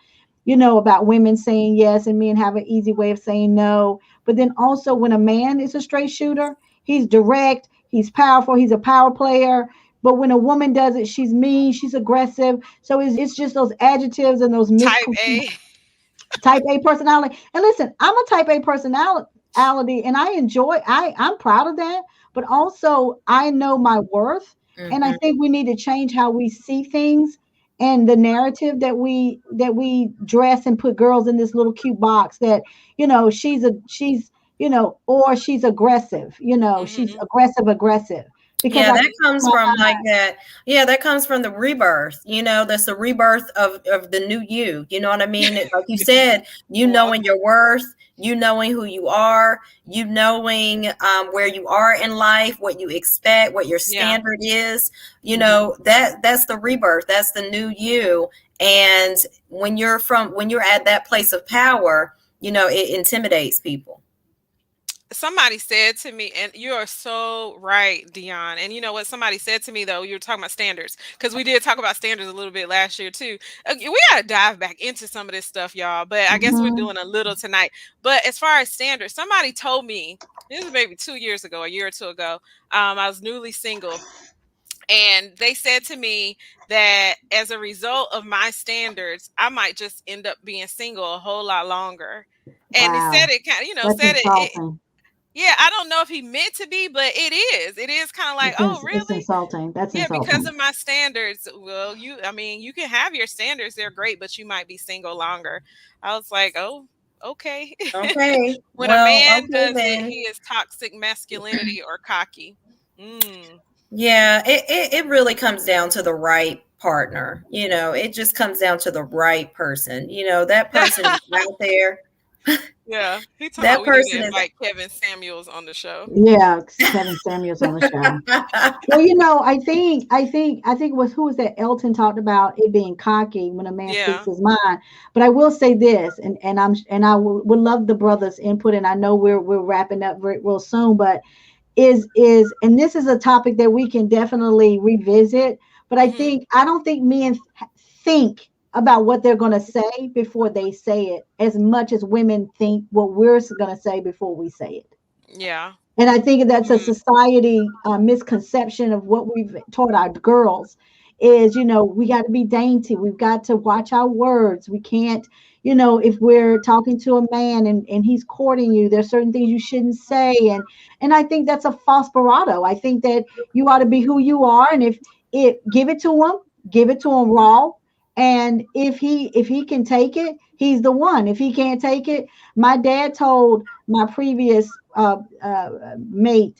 about women saying yes and men have an easy way of saying no. But then also, when a man is a straight shooter, he's direct, he's powerful, he's a power player. But when a woman does it, she's mean, she's aggressive. So it's just those adjectives and those Type misconstrued A. type A personality. And listen, I'm a type A personality, and I'm proud of that. But also, I know my worth, and I Mhm. think we need to change how we see things and the narrative that we dress and put girls in this little cute box that or she's aggressive, she's Hmm. aggressive because Yeah, I that comes my from like that. Yeah, that comes from the rebirth. That's the rebirth of the new you. You know what I mean? Like you said, you Well, knowing your worth, you knowing who you are, you knowing where you are in life, what you expect, what your yeah. standard is. That's the rebirth. That's the new you. And when you're at that place of power, it intimidates people. Somebody said to me, and you are so right, Dion. And you know what? Somebody said to me though, you were talking about standards because we did talk about standards a little bit last year too. We gotta dive back into some of this stuff, y'all. But I guess we're Mhm. doing a little tonight. But as far as standards, somebody told me this is maybe 2 years ago, a year or two ago. I was newly single, and they said to me that as a result of my standards, I might just end up being single a whole lot longer. And he said Wow, it kind of, that's said it insulting. yeah, I don't know if he meant to be, but it is. It is kind of like, oh, It's really? insulting. That's Yeah, because insulting. of my standards. Well, you can have your standards, they're great, but you might be single longer. I was like, oh, okay. Okay. When a Well, man okay does it, then. he is toxic masculinity or cocky. Mm, Yeah, it really comes down to the right partner. It just comes down to the right person. That person is out there. yeah, he talking about That we need to person is invite Kevin Samuels on the show. Yeah, Kevin Samuels on the show. Well, I think was who was that Elton talked about it being cocky when a man speaks Yeah. his mind. But I will say this, and I would love the brothers' input, and I know we're wrapping up real soon, but and this is a topic that we can definitely revisit, but Mm-hmm. I don't think men think about what they're going to say before they say it as much as women think what we're going to say before we say it. Yeah. And I think that's a Mm-hmm. society misconception of what we've taught our girls is, we got to be dainty. We've got to watch our words. We can't, if we're talking to a man and he's courting you, there's certain things you shouldn't say. And I think that's a false bravado. I think that you ought to be who you are. And if give it to him raw. And if he can take it, he's the one. If he can't take it, my dad told my previous mate,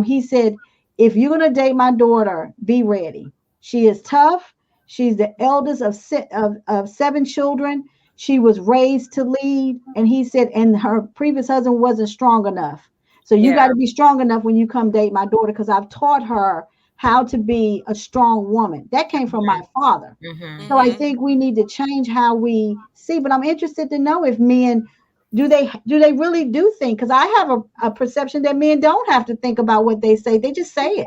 he said, if you're going to date my daughter, be ready. She is tough. She's the eldest of 7 children. She was raised to lead. And he said, and her previous husband wasn't strong enough. So you got Yeah. to be strong enough when you come date my daughter, because I've taught her how to be a strong woman. That came from my father. Mm-hmm. So I Mm-hmm. think we need to change how we see. But I'm interested to know if men do they really do think? Because I have a perception that men don't have to think about what they say; they just say it.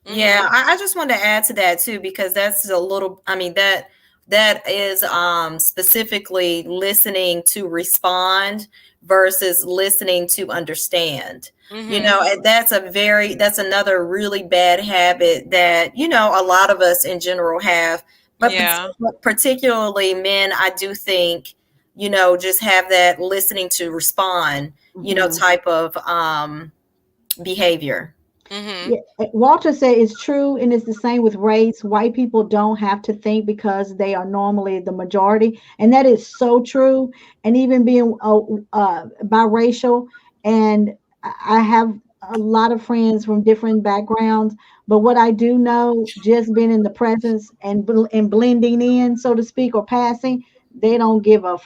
Yeah, Mm-hmm. I just want to add to that too, because that's a little, I mean, that is specifically listening to respond versus listening to understand. You Mm-hmm. know, and that's another really bad habit that, a lot of us in general have, but Yeah. particularly men, I do think, just have that listening to respond, Hmm. type of behavior. Mm-hmm. Yeah, Walter said it's true, and it's the same with race. White people don't have to think because they are normally the majority, and that is so true. And even being biracial, and I have a lot of friends from different backgrounds. But what I do know, just being in the presence and blending in, so to speak, or passing, they don't give a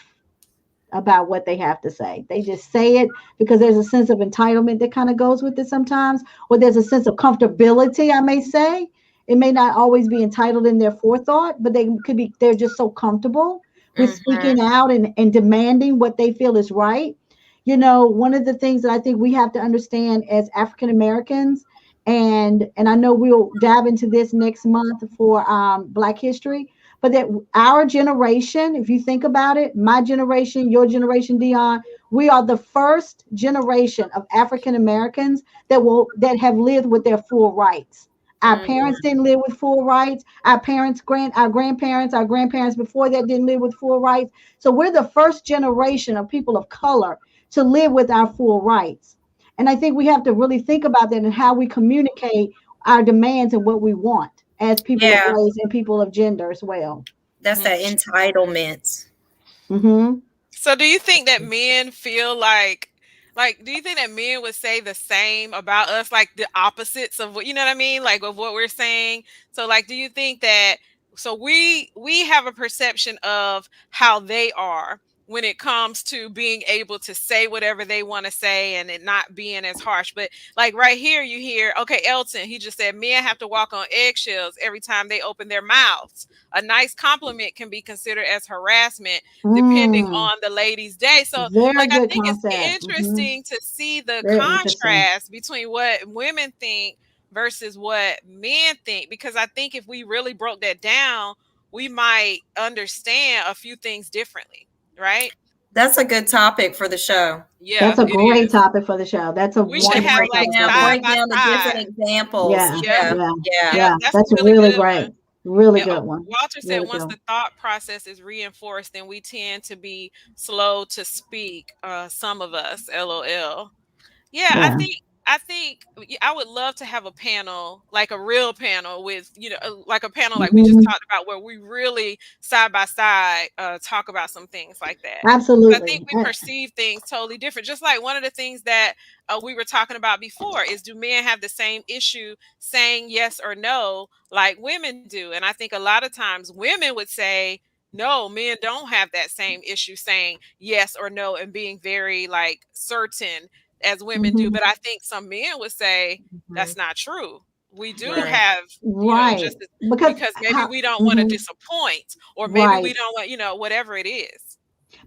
about what they have to say. They just say it because there's a sense of entitlement that kind of goes with it sometimes, or there's a sense of comfortability, I may say. It may not always be entitled in their forethought, but they're just so comfortable with Hmm. speaking out and demanding what they feel is right. One of the things that I think we have to understand as African Americans, and I know we'll dive into this next month for Black History, but that our generation, if you think about it, my generation, your generation, Dion, we are the first generation of African Americans that have lived with their full rights. Our parents didn't live with full rights. Our grandparents, our grandparents before that didn't live with full rights. So we're the first generation of people of color to live with our full rights. And I think we have to really think about that and how we communicate our demands and what we want as people of Yeah, race and people of gender as well. that's that entitlement. Hmm. So do you think that men feel like do you think that men would say the same about us, like the opposites of what, you know what I mean? Like of what we're saying. So like do you think that so we have a perception of how they are when it comes to being able to say whatever they want to say and it not being as harsh. But like right here you hear, okay, Elton, he just said men have to walk on eggshells every time they open their mouths. A nice compliment can be considered as harassment depending Mm, on the lady's day. So, very like, I good think it's concept. interesting to see the Very interesting. contrast between what women think versus what men think. Because I think if we really broke that down, we might understand a few things differently, right? That's a good topic for the show. That's Yeah, a it great is. topic for the show. That's a We should And have wonderful like topic for the side show. break by down the different side. examples. Yeah, Yep. Yeah, yeah, yeah. Yep. yeah. That's a That's a really really good great, one. really Yeah, good one. Walter said Really once good. the thought process is reinforced, then we tend to be slow to speak. Some of us, LOL. Yeah, Yeah. I think I would love to have a panel, like a real panel with, like a panel like we just Mhm. talked about where we really side by side talk about some things like that. I think Absolutely. we perceive things totally different. Just like one of the things that we were talking about before is, do men have the same issue saying yes or no like women do? And I think a lot of times women would say, no, men don't have that same issue saying yes or no and being very like certain as women do. Hmm. But I think some men would say Mhm. that's not true. We do Right. have, Right. just Because because maybe how? we don't want to Mhm. disappoint, or maybe we Right. don't want, whatever it is.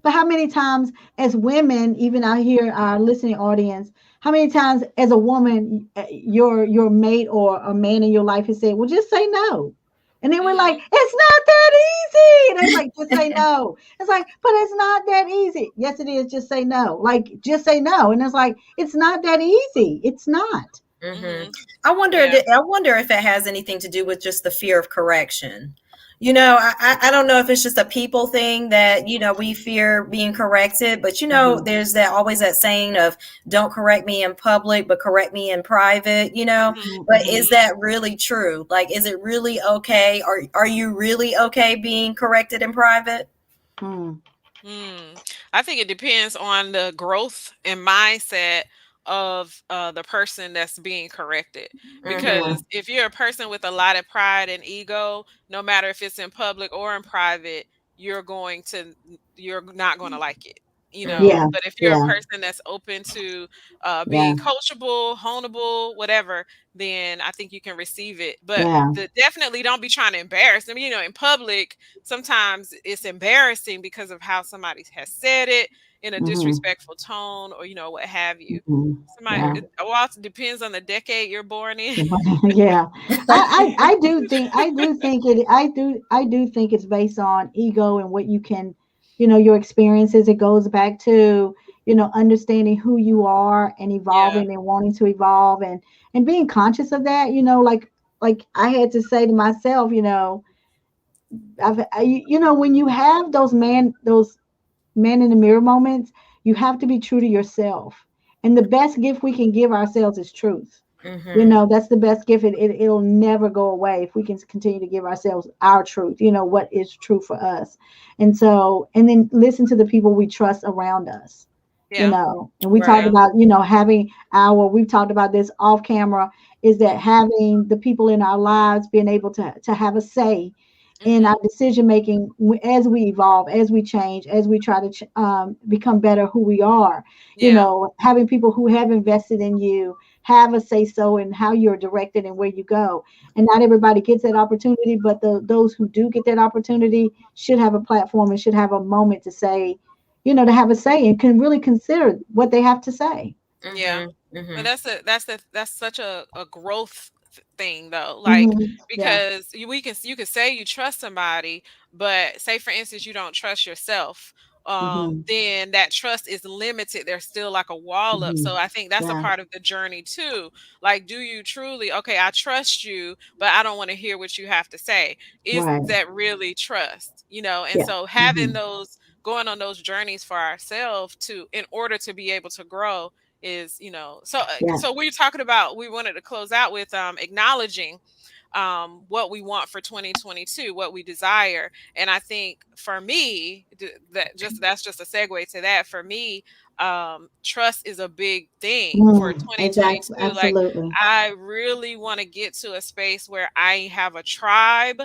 But how many times as women, even out here, our listening audience, How many times as a woman, your mate or a man in your life has said, well, just say no. And then we're like, Mm-hmm. it's not that easy. And it's like, just say no. It's like, but it's not that easy. Yes, it is. Just say no. Like, just say no. And it's like, it's not that easy. It's not. Mm-hmm. Mm-hmm. I wonder. Yeah. I wonder if it has anything to do with just the fear of correction. You know, I don't know if it's just a people thing that, you know, we fear being corrected, but you know, Mhm. there's that always that saying of don't correct me in public, but correct me in private, you know. Mm-hmm. But is Mhm. that really true? Like, is it really okay? Are you really okay being corrected in private? Mhm. I think it depends on the growth and mindset of the person that's being corrected. Mm-hmm. Because if you're a person with a lot of pride and ego, no matter if it's in public or in private, you're not going to like it. Mm-hmm. Yeah. But if you're a Yeah. person that's open to being Yeah. coachable, honeable, whatever, then I think you can receive it. But Yeah. definitely don't be trying to embarrass them. In public, sometimes it's embarrassing because of how somebody has said it in a Mhm. disrespectful tone, or what have you. Mhm. Somebody, Yeah. it also depends on the decade you're born in. Yeah, I do think I do think it's based on ego and what you can, your experiences. It goes back to, understanding who you are and Yeah. evolving and wanting to evolve and being conscious of that. Like I had to say to myself, when you have those man in the mirror moments, you have to be true to yourself. And the best gift we can give ourselves is truth. Mm-hmm. That's the best gift. It'll never go away if we can continue to give ourselves our truth, what is true for us. And then listen to the people we trust around us, Yeah. and we talked Right. Yeah. about, we've talked about this off camera, is that having the people in our lives being able to have a say in Mm-hmm. our decision making as we evolve, as we change, as we try to become better who we are. Yeah. Having people who have invested in you have a say so in how you're directed and where you go. And not everybody gets that opportunity, but those who do get that opportunity should have a platform and should have a moment to say, to have a say and can really consider what they have to say. Yeah. Mm-hmm. But Mm-hmm. that's such a growth thing though. Like, Yeah. because you can say you trust somebody, but say for instance you don't trust yourself, Hmm. then that trust is limited. There's still like a wall up. Hmm. So I think that's a Yeah. part of the journey too. Like, do you truly, okay, I trust you, but I don't want to hear what you have to say. Is Right. that really trust? And Yeah. so having Hmm. those going on those journeys for ourselves to in order to be able to grow is Yeah. so we're talking about, we wanted to close out with acknowledging what we want for 2022, what we desire. And I think for me, that's just a segue to that. For me, trust is a big thing for Exactly. 2022. Like, Absolutely. I really want to get to a space where I have a tribe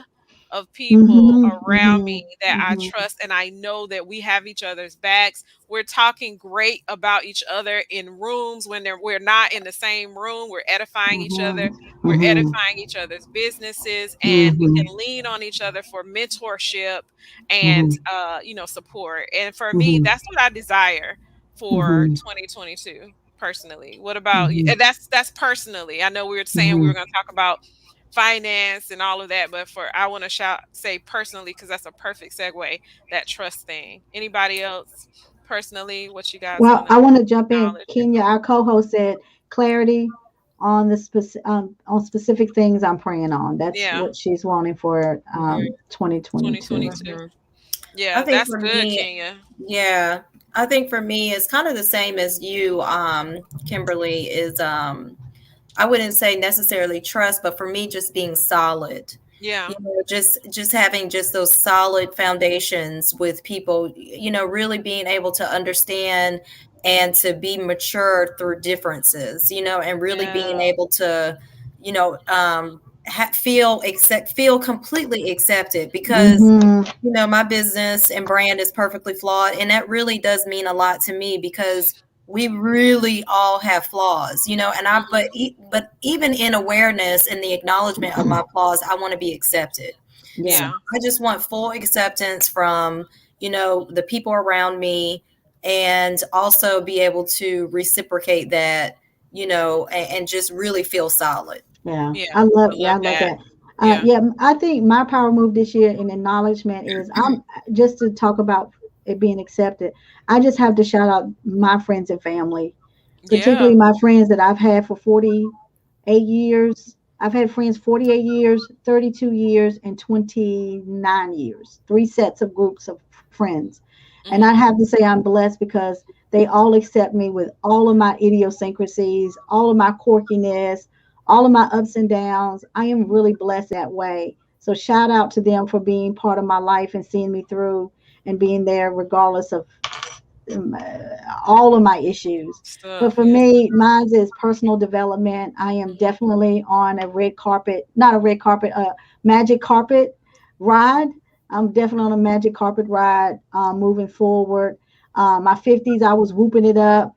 of people Hmm. around Hmm. me that I Hmm. trust, and I know that we have each other's backs. We're talking great about each other in rooms when we're not in the same room. We're edifying each other. We're Hmm. edifying each other's businesses, and we Hmm. can lean on each other for mentorship and Hmm. support. And for me, Hmm. that's what I desire for Hmm. 2022 personally. What about you? Hmm. And that's personally. I know we were saying we Hmm. were going to talk about finance and all of that, but I want to say personally, because that's a perfect segue, that trust thing. Anybody else personally, what you guys Well, want to I want to jump in. acknowledge? Kenya, our co-host, said clarity on specific things I'm praying on. That's Yeah. what she's wanting for Mm-hmm. 2022. 2022. Mm-hmm. I Yeah, think that's for good, me, Kenya. yeah, I think for me it's kind of the same as you, Kimberly, is I wouldn't say necessarily trust, but for me, just being solid. Yeah. Just having just those solid foundations with people, really being able to understand and to be mature through differences, and really being Yeah. able to, feel completely accepted because Mm-hmm. my business and brand is perfectly flawed. And that really does mean a lot to me because we really all have flaws, and Mhm. but even in awareness and the acknowledgement of my flaws, I want to be accepted. So Yeah. Yeah. I just want full acceptance from, the people around me, and also be able to reciprocate that, and just really feel solid. Yeah, Yeah. I love. I Yeah, love I love that. that. Yeah. Yeah, I think my power move this year in acknowledgement is I'm just to talk about it being accepted. I just have to shout out my friends and family, Yeah. particularly my friends that I've had for 48 years. I've had friends 48 years, 32 years, and 29 years. Three sets of groups of friends. And I Hmm. have to say I'm blessed because they all accept me with all of my idiosyncrasies, all of my quirkiness, all of my ups and downs. I am really blessed that way. So shout out to them for being part of my life and seeing me through and being there regardless of um, all of my issues. But Stuff. for Yes. me, mine is personal development. I am Hmm. definitely on a red carpet, not a red carpet, a magic carpet ride. I'm definitely on a magic carpet ride moving forward. My 50s, I was whooping it up,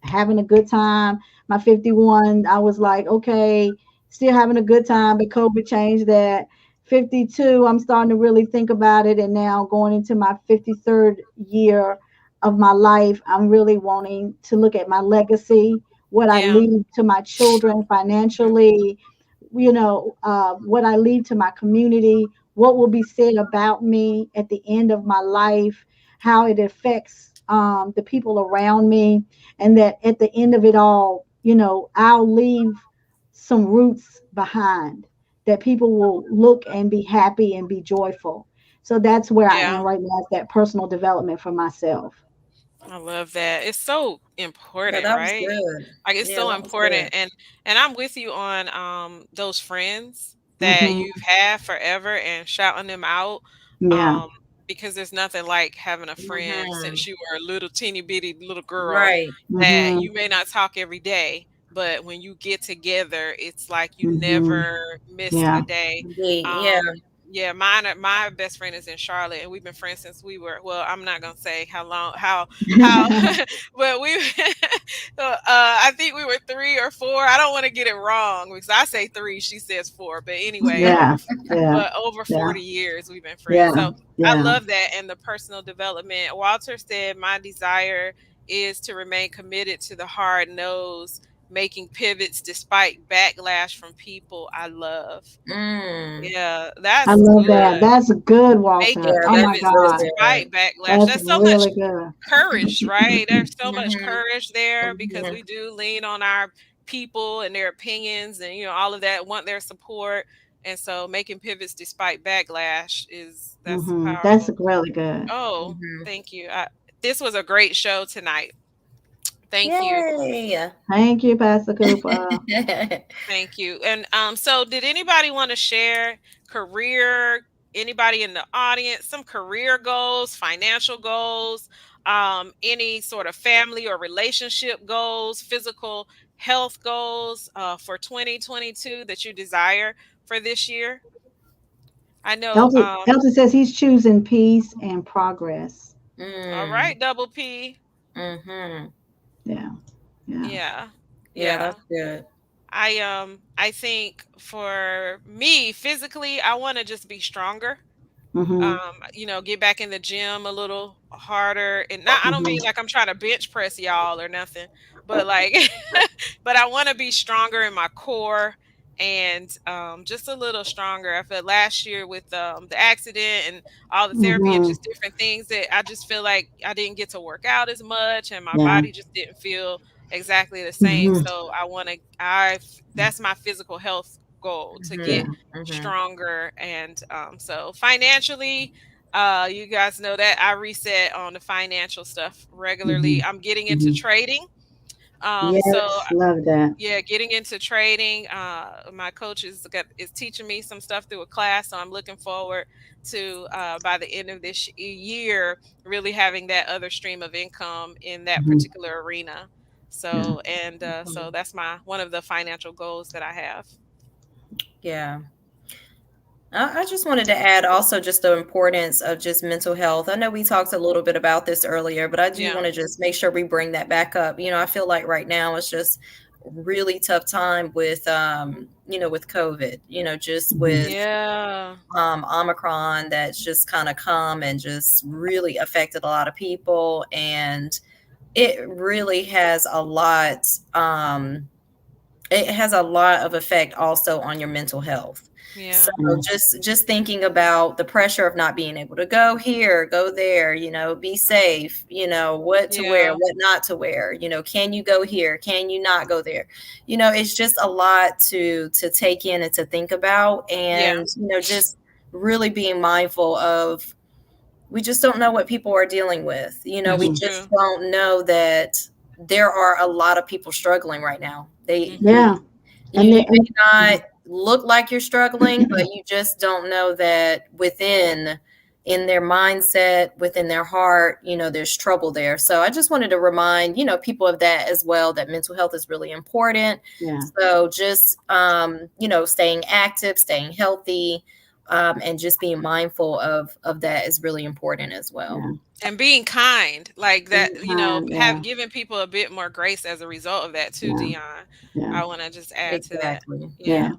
having a good time. My 51, I was like, okay, still having a good time, but COVID changed that. 52, I'm starting to really think about it. And now going into my 53rd year of my life, I'm really wanting to look at my legacy, what I Yeah. leave to my children Hmm. financially, what I leave to my community, what will be said about me at the end of my life, how it affects the people around me, and that at the end of it all, I'll leave some roots behind that people will look and be happy and be joyful. So that's where I am Yeah. right now, is that personal development for myself. I love that. It's so Yeah, important, that was right? good. Like it's Yeah, so that was good. important. And I'm with you on those friends that Hmm. you've had forever and shouting them out. Yeah. Um because there's nothing like having a friend Hmm. since you were a little teeny bitty little girl Right. that Hmm. you may not talk every day, but when you get together, it's like you Hmm. never miss a Yeah. day. Indeed. Yeah. Um yeah, my best friend is in Charlotte and we've been friends since we were, well, I'm not gonna say how long, how but we I think we were 3 or 4. I don't want to get it wrong because I say 3, she says 4. But anyway, Yeah. Yeah. over Yeah. 40 years we've been friends. Yeah. So I Yeah. love that and the personal development. Walter said, "My desire is to remain committed to the hard nose, making pivots despite backlash from people I love." Mm. Yeah, I that's love that. good. That's good, Making Walter. Yeah, Oh that my is pivots really God. good. despite backlash. That's That's so much really good. courage, right? There's so much Hmm. courage there because Hmm. we do lean on our people and their opinions and all of that, want their support. And so making pivots despite backlash that's That's powerful. really good. Oh, Hmm. thank you. This was a great show tonight. Thank you. Yay. Thank you, Pastor Cooper. Thank you. And so did anybody want to share career, anybody in the audience, some career goals, financial goals, any sort of family or relationship goals, physical health goals for 2022 that you desire for this year? I know Elton says he's choosing peace and progress. all Mm. right, double P. Hmm. Yeah. Yeah. Yeah. Yeah, Yeah. that's good. I think for me physically I want to just be stronger. Mm-hmm. Get back in the gym a little harder. And not, I don't mean Mm-hmm. like I'm trying to bench press y'all or nothing, but like, but I want to be stronger in my core and just a little stronger. I feel last year with the accident and all the therapy and Mm-hmm. just different things that I just feel like I didn't get to work out as much and my Yeah. body just didn't feel exactly the same. Mm-hmm. So that's my physical health goal to Hmm. get Yeah. Hmm. stronger. And so financially, you guys know that I reset on the financial stuff Mm-hmm. regularly. I'm getting into Mm-hmm. trading. So Yes. Love that. yeah, getting into trading. My coach is teaching me some stuff through a class, so I'm looking forward to by the end of this year really having that other stream of income in that Mm-hmm. particular arena. Yeah. So that's my one of the financial goals that I have. Yeah. I just wanted to add also just the importance of just mental health. I know we talked a little bit about this earlier, but I do Yeah. want to just make sure we bring that back up. I feel like right now it's just really tough time with with COVID, just Mm-hmm. with Yeah. Omicron that's just kind of come and just really affected a lot of people. And it really has a lot. It has a lot of effect also on your mental health. So Yeah. just thinking about the pressure of not being able to go here, go there, be safe, what to wear, Yeah. what not to wear, can you go here, can you not go there? It's just a lot to take in and to think about, Yeah. and just really being mindful of, we just don't know what people are dealing with. That's We Mhm. just true. don't know that there are a lot of people struggling right now. They Mhm. Yeah. And you they, may not look like you're struggling, but you just don't know that in their mindset, within their heart, there's trouble there. So I just wanted to remind, people of that as well, that mental health is really important. yeah. So just, staying active, staying healthy, and just being mindful of that is really important as well. Yeah. And being kind, like that, Being kind. Yeah. have given people a bit more grace as a result of that too, Yeah. Dion. Yeah. I want to just add to that. Exactly. Yeah. Yeah.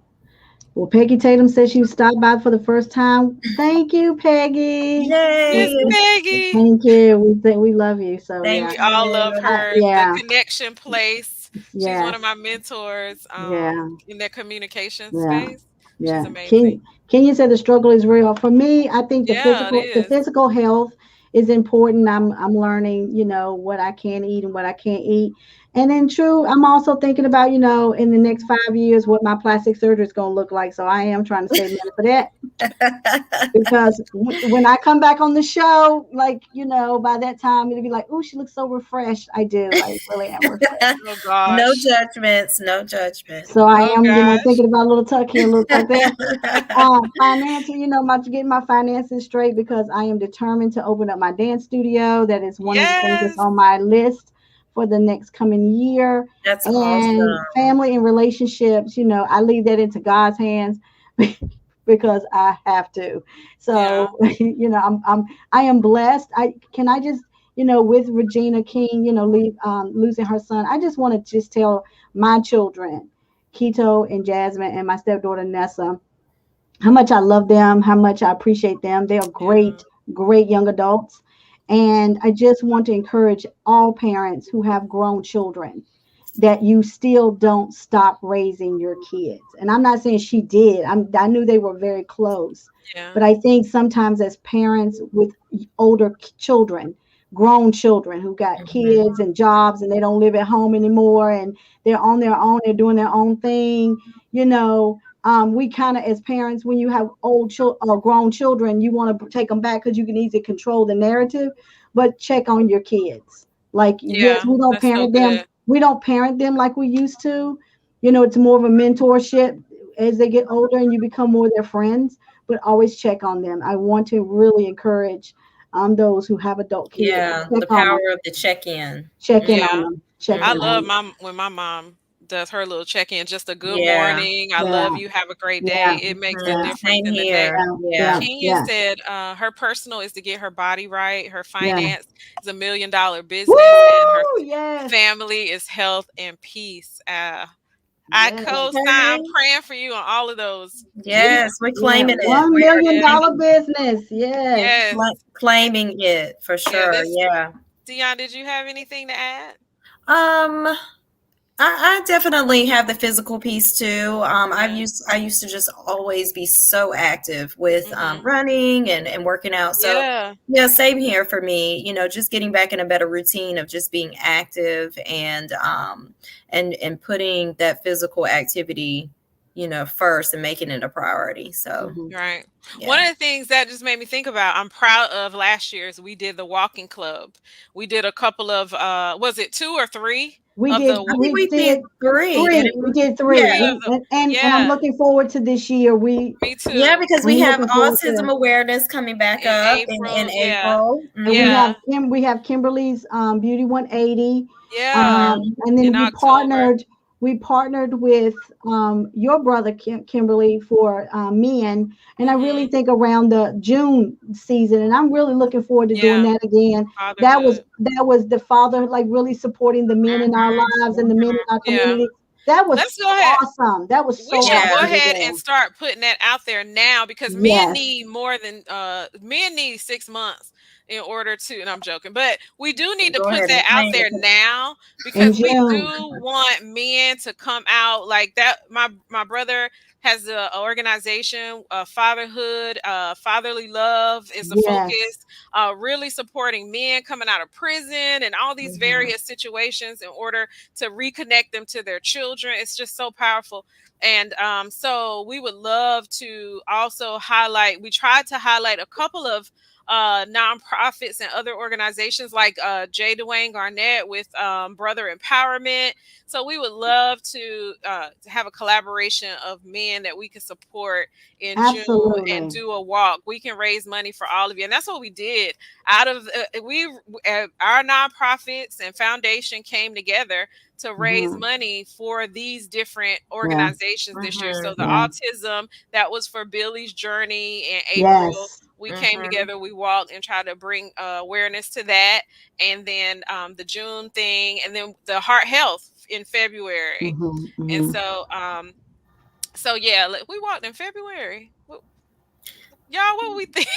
Well, Peggy Tatum says she stopped by for the first time. Thank you, Peggy. Miss Yay. Peggy. Thank you. We love you. So yeah. Thank We all love you. her. The Yeah. connection place. She's one Yes. of my mentors Yeah. in that communication Yeah. space. She's Yeah. amazing. Kenya said the struggle is real. For me, I think Yeah, it the is. physical health is important. I'm learning, what I can eat and what I can't eat. And then true, I'm also thinking about, in the next 5 years what my plastic surgery is going to look like. So I am trying to save money for that. Because when I come back on the show, like, by that time it'll be like, oh, she looks so refreshed. I do. I really am refreshed. Oh No gosh. judgments, no judgment. So I Oh am, gosh. thinking about a little tuck here, a little tuck there. Financial, my getting my finances straight, because I am determined to open up my dance studio. That is one of the things that's Yes. on my list for the next coming year. That's And awesome. family and relationships, I leave that into God's hands because I have to. Yeah. So, I am blessed. I just, with Regina King, losing her son, I just want to just tell my children, Keto and Jasmine, and my stepdaughter Nessa, how much I love them, how much I appreciate them. They are Yeah. great, great young adults. And I just want to encourage all parents who have grown children that you still don't stop raising your kids. And I'm not saying she did. I knew they were very close. Yeah. But I think sometimes as parents with older children, grown children who got Mhm. kids and jobs and they don't live at home anymore and they're on their own, they're doing their own thing, we kind of, as parents, when you have old or grown children, you want to take them back because you can easily control the narrative, but check on your kids. Like, yes, Yeah. we don't That's so parent them. good. We don't parent them like we used to. It's more of a mentorship as they get older and you become more their friends, but always check on them. I want to really encourage those who have adult kids. Yeah, Check the on power them. of the check-in. Check in on Yeah. them. Check I in Mhm. on love them. when my mom does her little check-in, just a good Yeah. morning. I Yeah. love you. Have a great day. Yeah. It makes a Mhm. Yeah. difference Same in the day. here. Yeah. Yeah. Yeah. Kenya Yeah. said her personal is to get her body right. Her Yeah. finance is $1 million business, and her Woo! Yes. family is health and peace. I Yes. co-sign. I'm Okay. praying for you on all of those. We, Yes, we're yeah, claiming it. $1 We are million Yeah. dollar claiming business. Yes. Yes. claiming it for Yeah. sure. Yeah. Dion, did you have anything to add? Um, I definitely have the physical piece too. Yeah. I used to just always be so active with Hmm. running and working out. So Yeah. yeah, same here for me. Just getting back in a better routine of just being active and putting that physical activity, first and making it a priority. So Mhm. Right. One yeah. of the things that just made me think about, I'm proud of last year's, we did the walking club. We did a couple of was it 2 or 3 We of did the I think we we did did three, three. didn't We we? did three. Yeah. 3 of the And I'm yeah, looking forward to this year. me Yeah, too. because we I'm have looking forward to. autism awareness coming back In up in April, yeah. April. And we Hmm. have Yeah. Kimberly's Beauty 180. Yeah. And then In October. we partnered with your brother Kimberly for men. And I really Mhm. think around the June season, and I'm really looking forward to doing Yeah. that again. That was Fatherhood. the father, like really supporting the men in our Mhm. lives and the men in Mhm. our Yeah. community. That was let's go ahead. awesome. That was We so should Yeah. go awesome to ahead do. and start putting that out there now, because men Yes. need more than men need 6 months in order to, and I'm joking, but we do need to Go put ahead and that out claim there it. now, In because we June. do want men to come out like that. My brother has a organization, fatherhood, fatherly love is the Yes. focus, really supporting men coming out of prison and all these various situations in order to reconnect them to their children. It's just so powerful. And so we would love to also highlight, we tried to highlight a couple of nonprofits and other organizations like J. Dwayne Garnett with Brother Empowerment. So we would love to have a collaboration of men that we can support in June and Absolutely. do a walk. We can raise money for all of you, and that's what we did. Out of our nonprofits and foundation came together to raise Mhm. money for these different Yeah. organizations this year. So the Yeah. autism, that was for Billy's journey in April. Yes. We came together, we walked and tried to bring awareness to that. And then the June thing, and then the heart health in February. Mhm. And Mhm. so yeah, we walked in February. Y'all, what we think?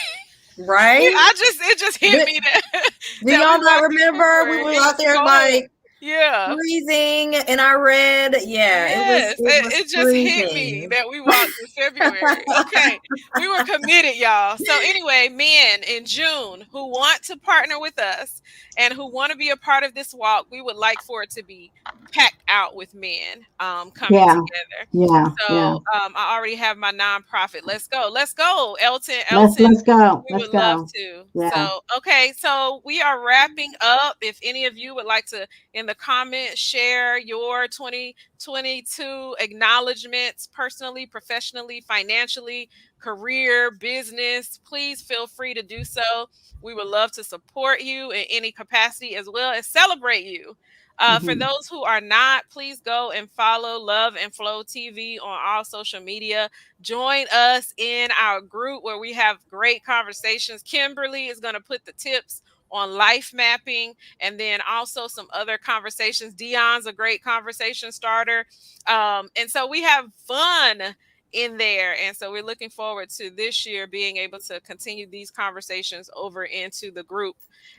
Right? It just hit Do, me that do that we y'all not walked in remember we February. were It out was there cold. like Yeah. freezing and I read, yeah, Yes, it was it just hit me freezing. that we walked in February. Okay, we were committed, y'all. So anyway, men in June who want to partner with us and who want to be a part of this walk, we would like for it to be packed out with men coming Yeah. together. Yeah. Yeah. So I already have my nonprofit. Let's go, Elton. Let's go. We Let's would love go. to. Yeah. So okay, so we are wrapping up. If any of you would like to in the comments share your 2022 acknowledgments personally, professionally, financially, career, business, please feel free to do so. We would love to support you in any capacity as well as celebrate you. For Mhm. those who are not, please go and follow Love and Flow TV on all social media. Join us in our group where we have great conversations. Kimberly is going to put the tips on life mapping, and then also some other conversations. Dion's a great conversation starter. And so we have fun in there. And so we're looking forward to this year being able to continue these conversations over into the group.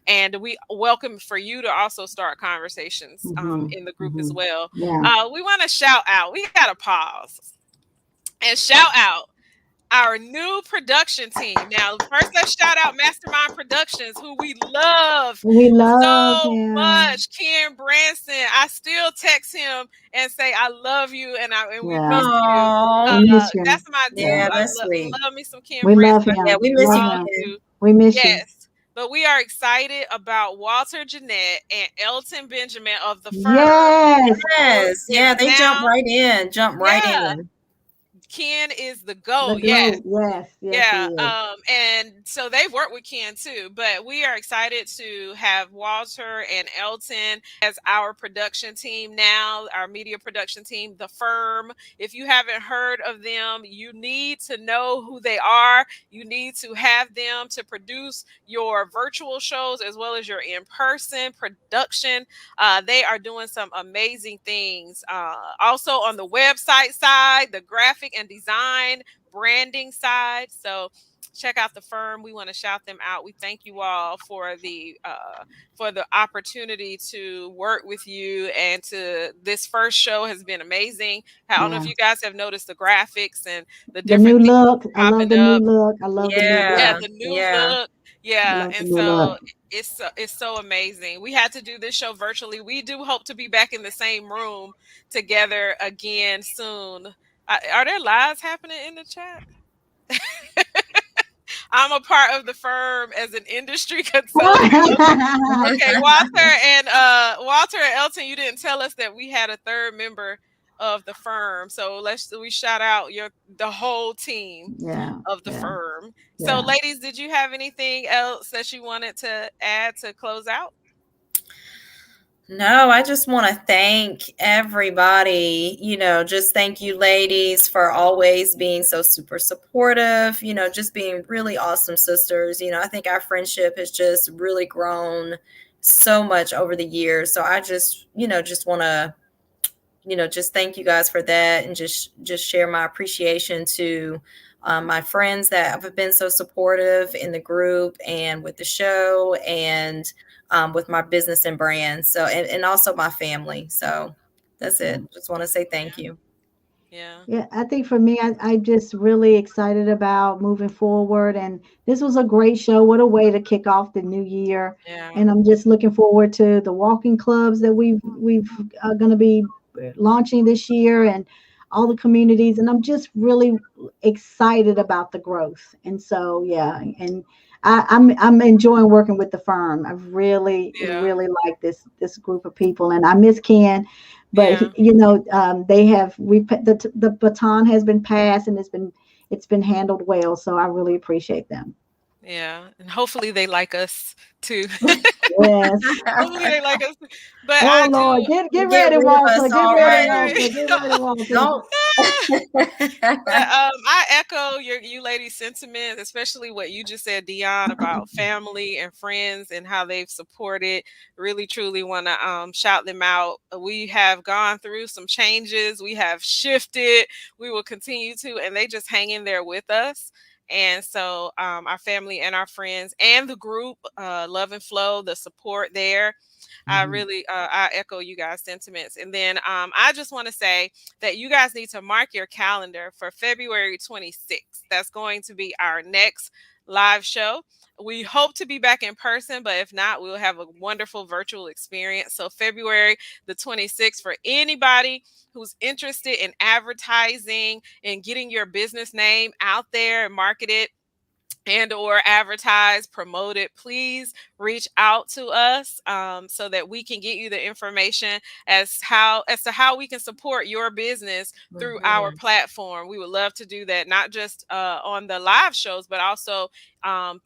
And we welcome for you to also start conversations Mhm. in the group as Mhm. well. Yeah. We want to shout out, we got to pause and shout out our new production team. Now, first, let's shout out Mastermind Productions, who we love We love so him. much. Ken Branson, I still text him and say I love you, and we Yeah. miss you. Oh, We miss you. That's my dude. Yeah. yeah, that's sweet. Love me some Ken We Branson. love I Yeah, him. we see you miss Love you, all him. Ken. too. We miss you. Yes. But we are excited about Walter Jeanette and Elton Benjamin of the firm. Yes. Who Yes, is yeah, they now, jump right yeah, in. Ken is the The GOAT. Yes. goat. Yes. Yes, Yeah, he is. and so they've worked with Ken too, but we are excited to have Walter and Elton as our production team now, our media production team, The Firm. If you haven't heard of them, you need to know who they are. You need to have them to produce your virtual shows as well as your in-person production. They are doing some amazing things. Also on the website side, the graphic and design branding side. So check out The Firm. We want to shout them out. We thank you all for the opportunity to work with you, and to this first show has been amazing. I don't know if Yeah. you guys have noticed the graphics and the The different new things look. I love popping the new up. look. I love the new Yeah, look. Yeah, the new yeah. look. I Yeah, love the and new so look. it's so amazing. We had to do this show virtually. We do hope to be back in the same room together again soon. Are there lies happening in the chat? I'm a part of The Firm as an industry consultant. Okay, Walter and Elton, you didn't tell us that we had a third member of The Firm. So we shout out the whole team Yeah. of The Yeah. Firm. So Yeah. ladies, did you have anything else that you wanted to add to close out? No, I just want to thank everybody. Just thank you, ladies, for always being so super supportive, just being really awesome sisters. I think our friendship has just really grown so much over the years. So I just want to just thank you guys for that, and just share my appreciation to my friends that have been so supportive in the group and with the show, and with my business and brand. So, and also my family. So that's it. Just want to say thank you. Yeah. Yeah, I think for me, I'm just really excited about moving forward. And this was a great show. What a way to kick off the new year. Yeah. And I'm just looking forward to the walking clubs that we've going to be launching this year, and all the communities. And I'm just really excited about the growth. And so, yeah, and I'm enjoying working with the firm. I really, Yeah. really like this group of people, and I miss Ken. But Yeah. they have the baton has been passed, and it's been handled well. So I really appreciate them. Yeah. And hopefully they like us too. Yes. Hopefully they like us. But Oh I Lord, do. get Get ready, rid of us Walter. Get ready, already. Walter. Get ready, Walter. Don't. But I echo you ladies' sentiments, especially what you just said, Dion, about family and friends and how they've supported. Really, truly want to shout them out. We have gone through some changes. We have shifted. We will continue to, and they just hang in there with us. And so, our family and our friends and the group, Love and Flow, the support there. I really, I echo you guys' sentiments. And then, I just want to say that you guys need to mark your calendar for February 26th. That's going to be our next live show. We hope to be back in person, but if not, we'll have a wonderful virtual experience. So February the 26th, for anybody who's interested in advertising and getting your business name out there and market it, and or advertise, promote it, please reach out to us, so that we can get you the information as to how we can support your business through our platform. We would love to do that, not just on the live shows, but also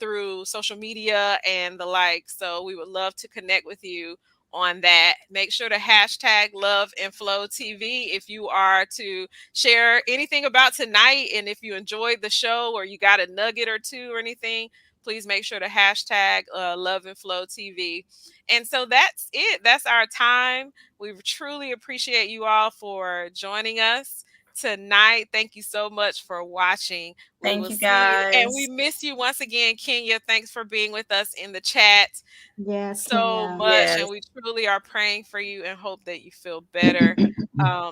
through social media and the like. So we would love to connect with you on that. Make sure to hashtag Love and Flow TV if you are to share anything about tonight, and if you enjoyed the show or you got a nugget or two or anything, please make sure to hashtag Love and Flow TV. And so that's it. That's our time. We truly appreciate you all for joining us tonight. Thank you so much for watching. We Thank will you, see you, and guys. we miss you once again, Kenya. Thanks for being with us in the chat Yes, so Kenya. much, Yes. and we truly are praying for you and hope that you feel better.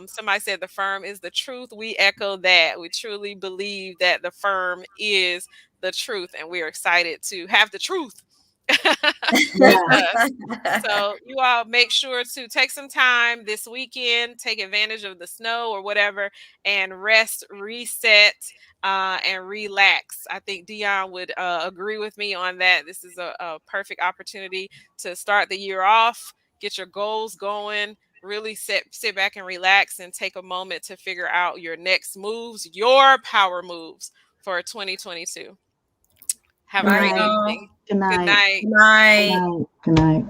Somebody said the firm is the truth. We echo that. We truly believe that the firm is the truth, and we're excited to have the truth with Yeah. us. So you all make sure to take some time this weekend, take advantage of the snow or whatever, and rest, reset, and relax. I think Dion would agree with me on that. This is a perfect opportunity to start the year off, get your goals going, really sit back and relax, and take a moment to figure out your next moves, your power moves for 2022. Have a Good great night. Bye, evening. Good Good night. night. Good night. night. Good night.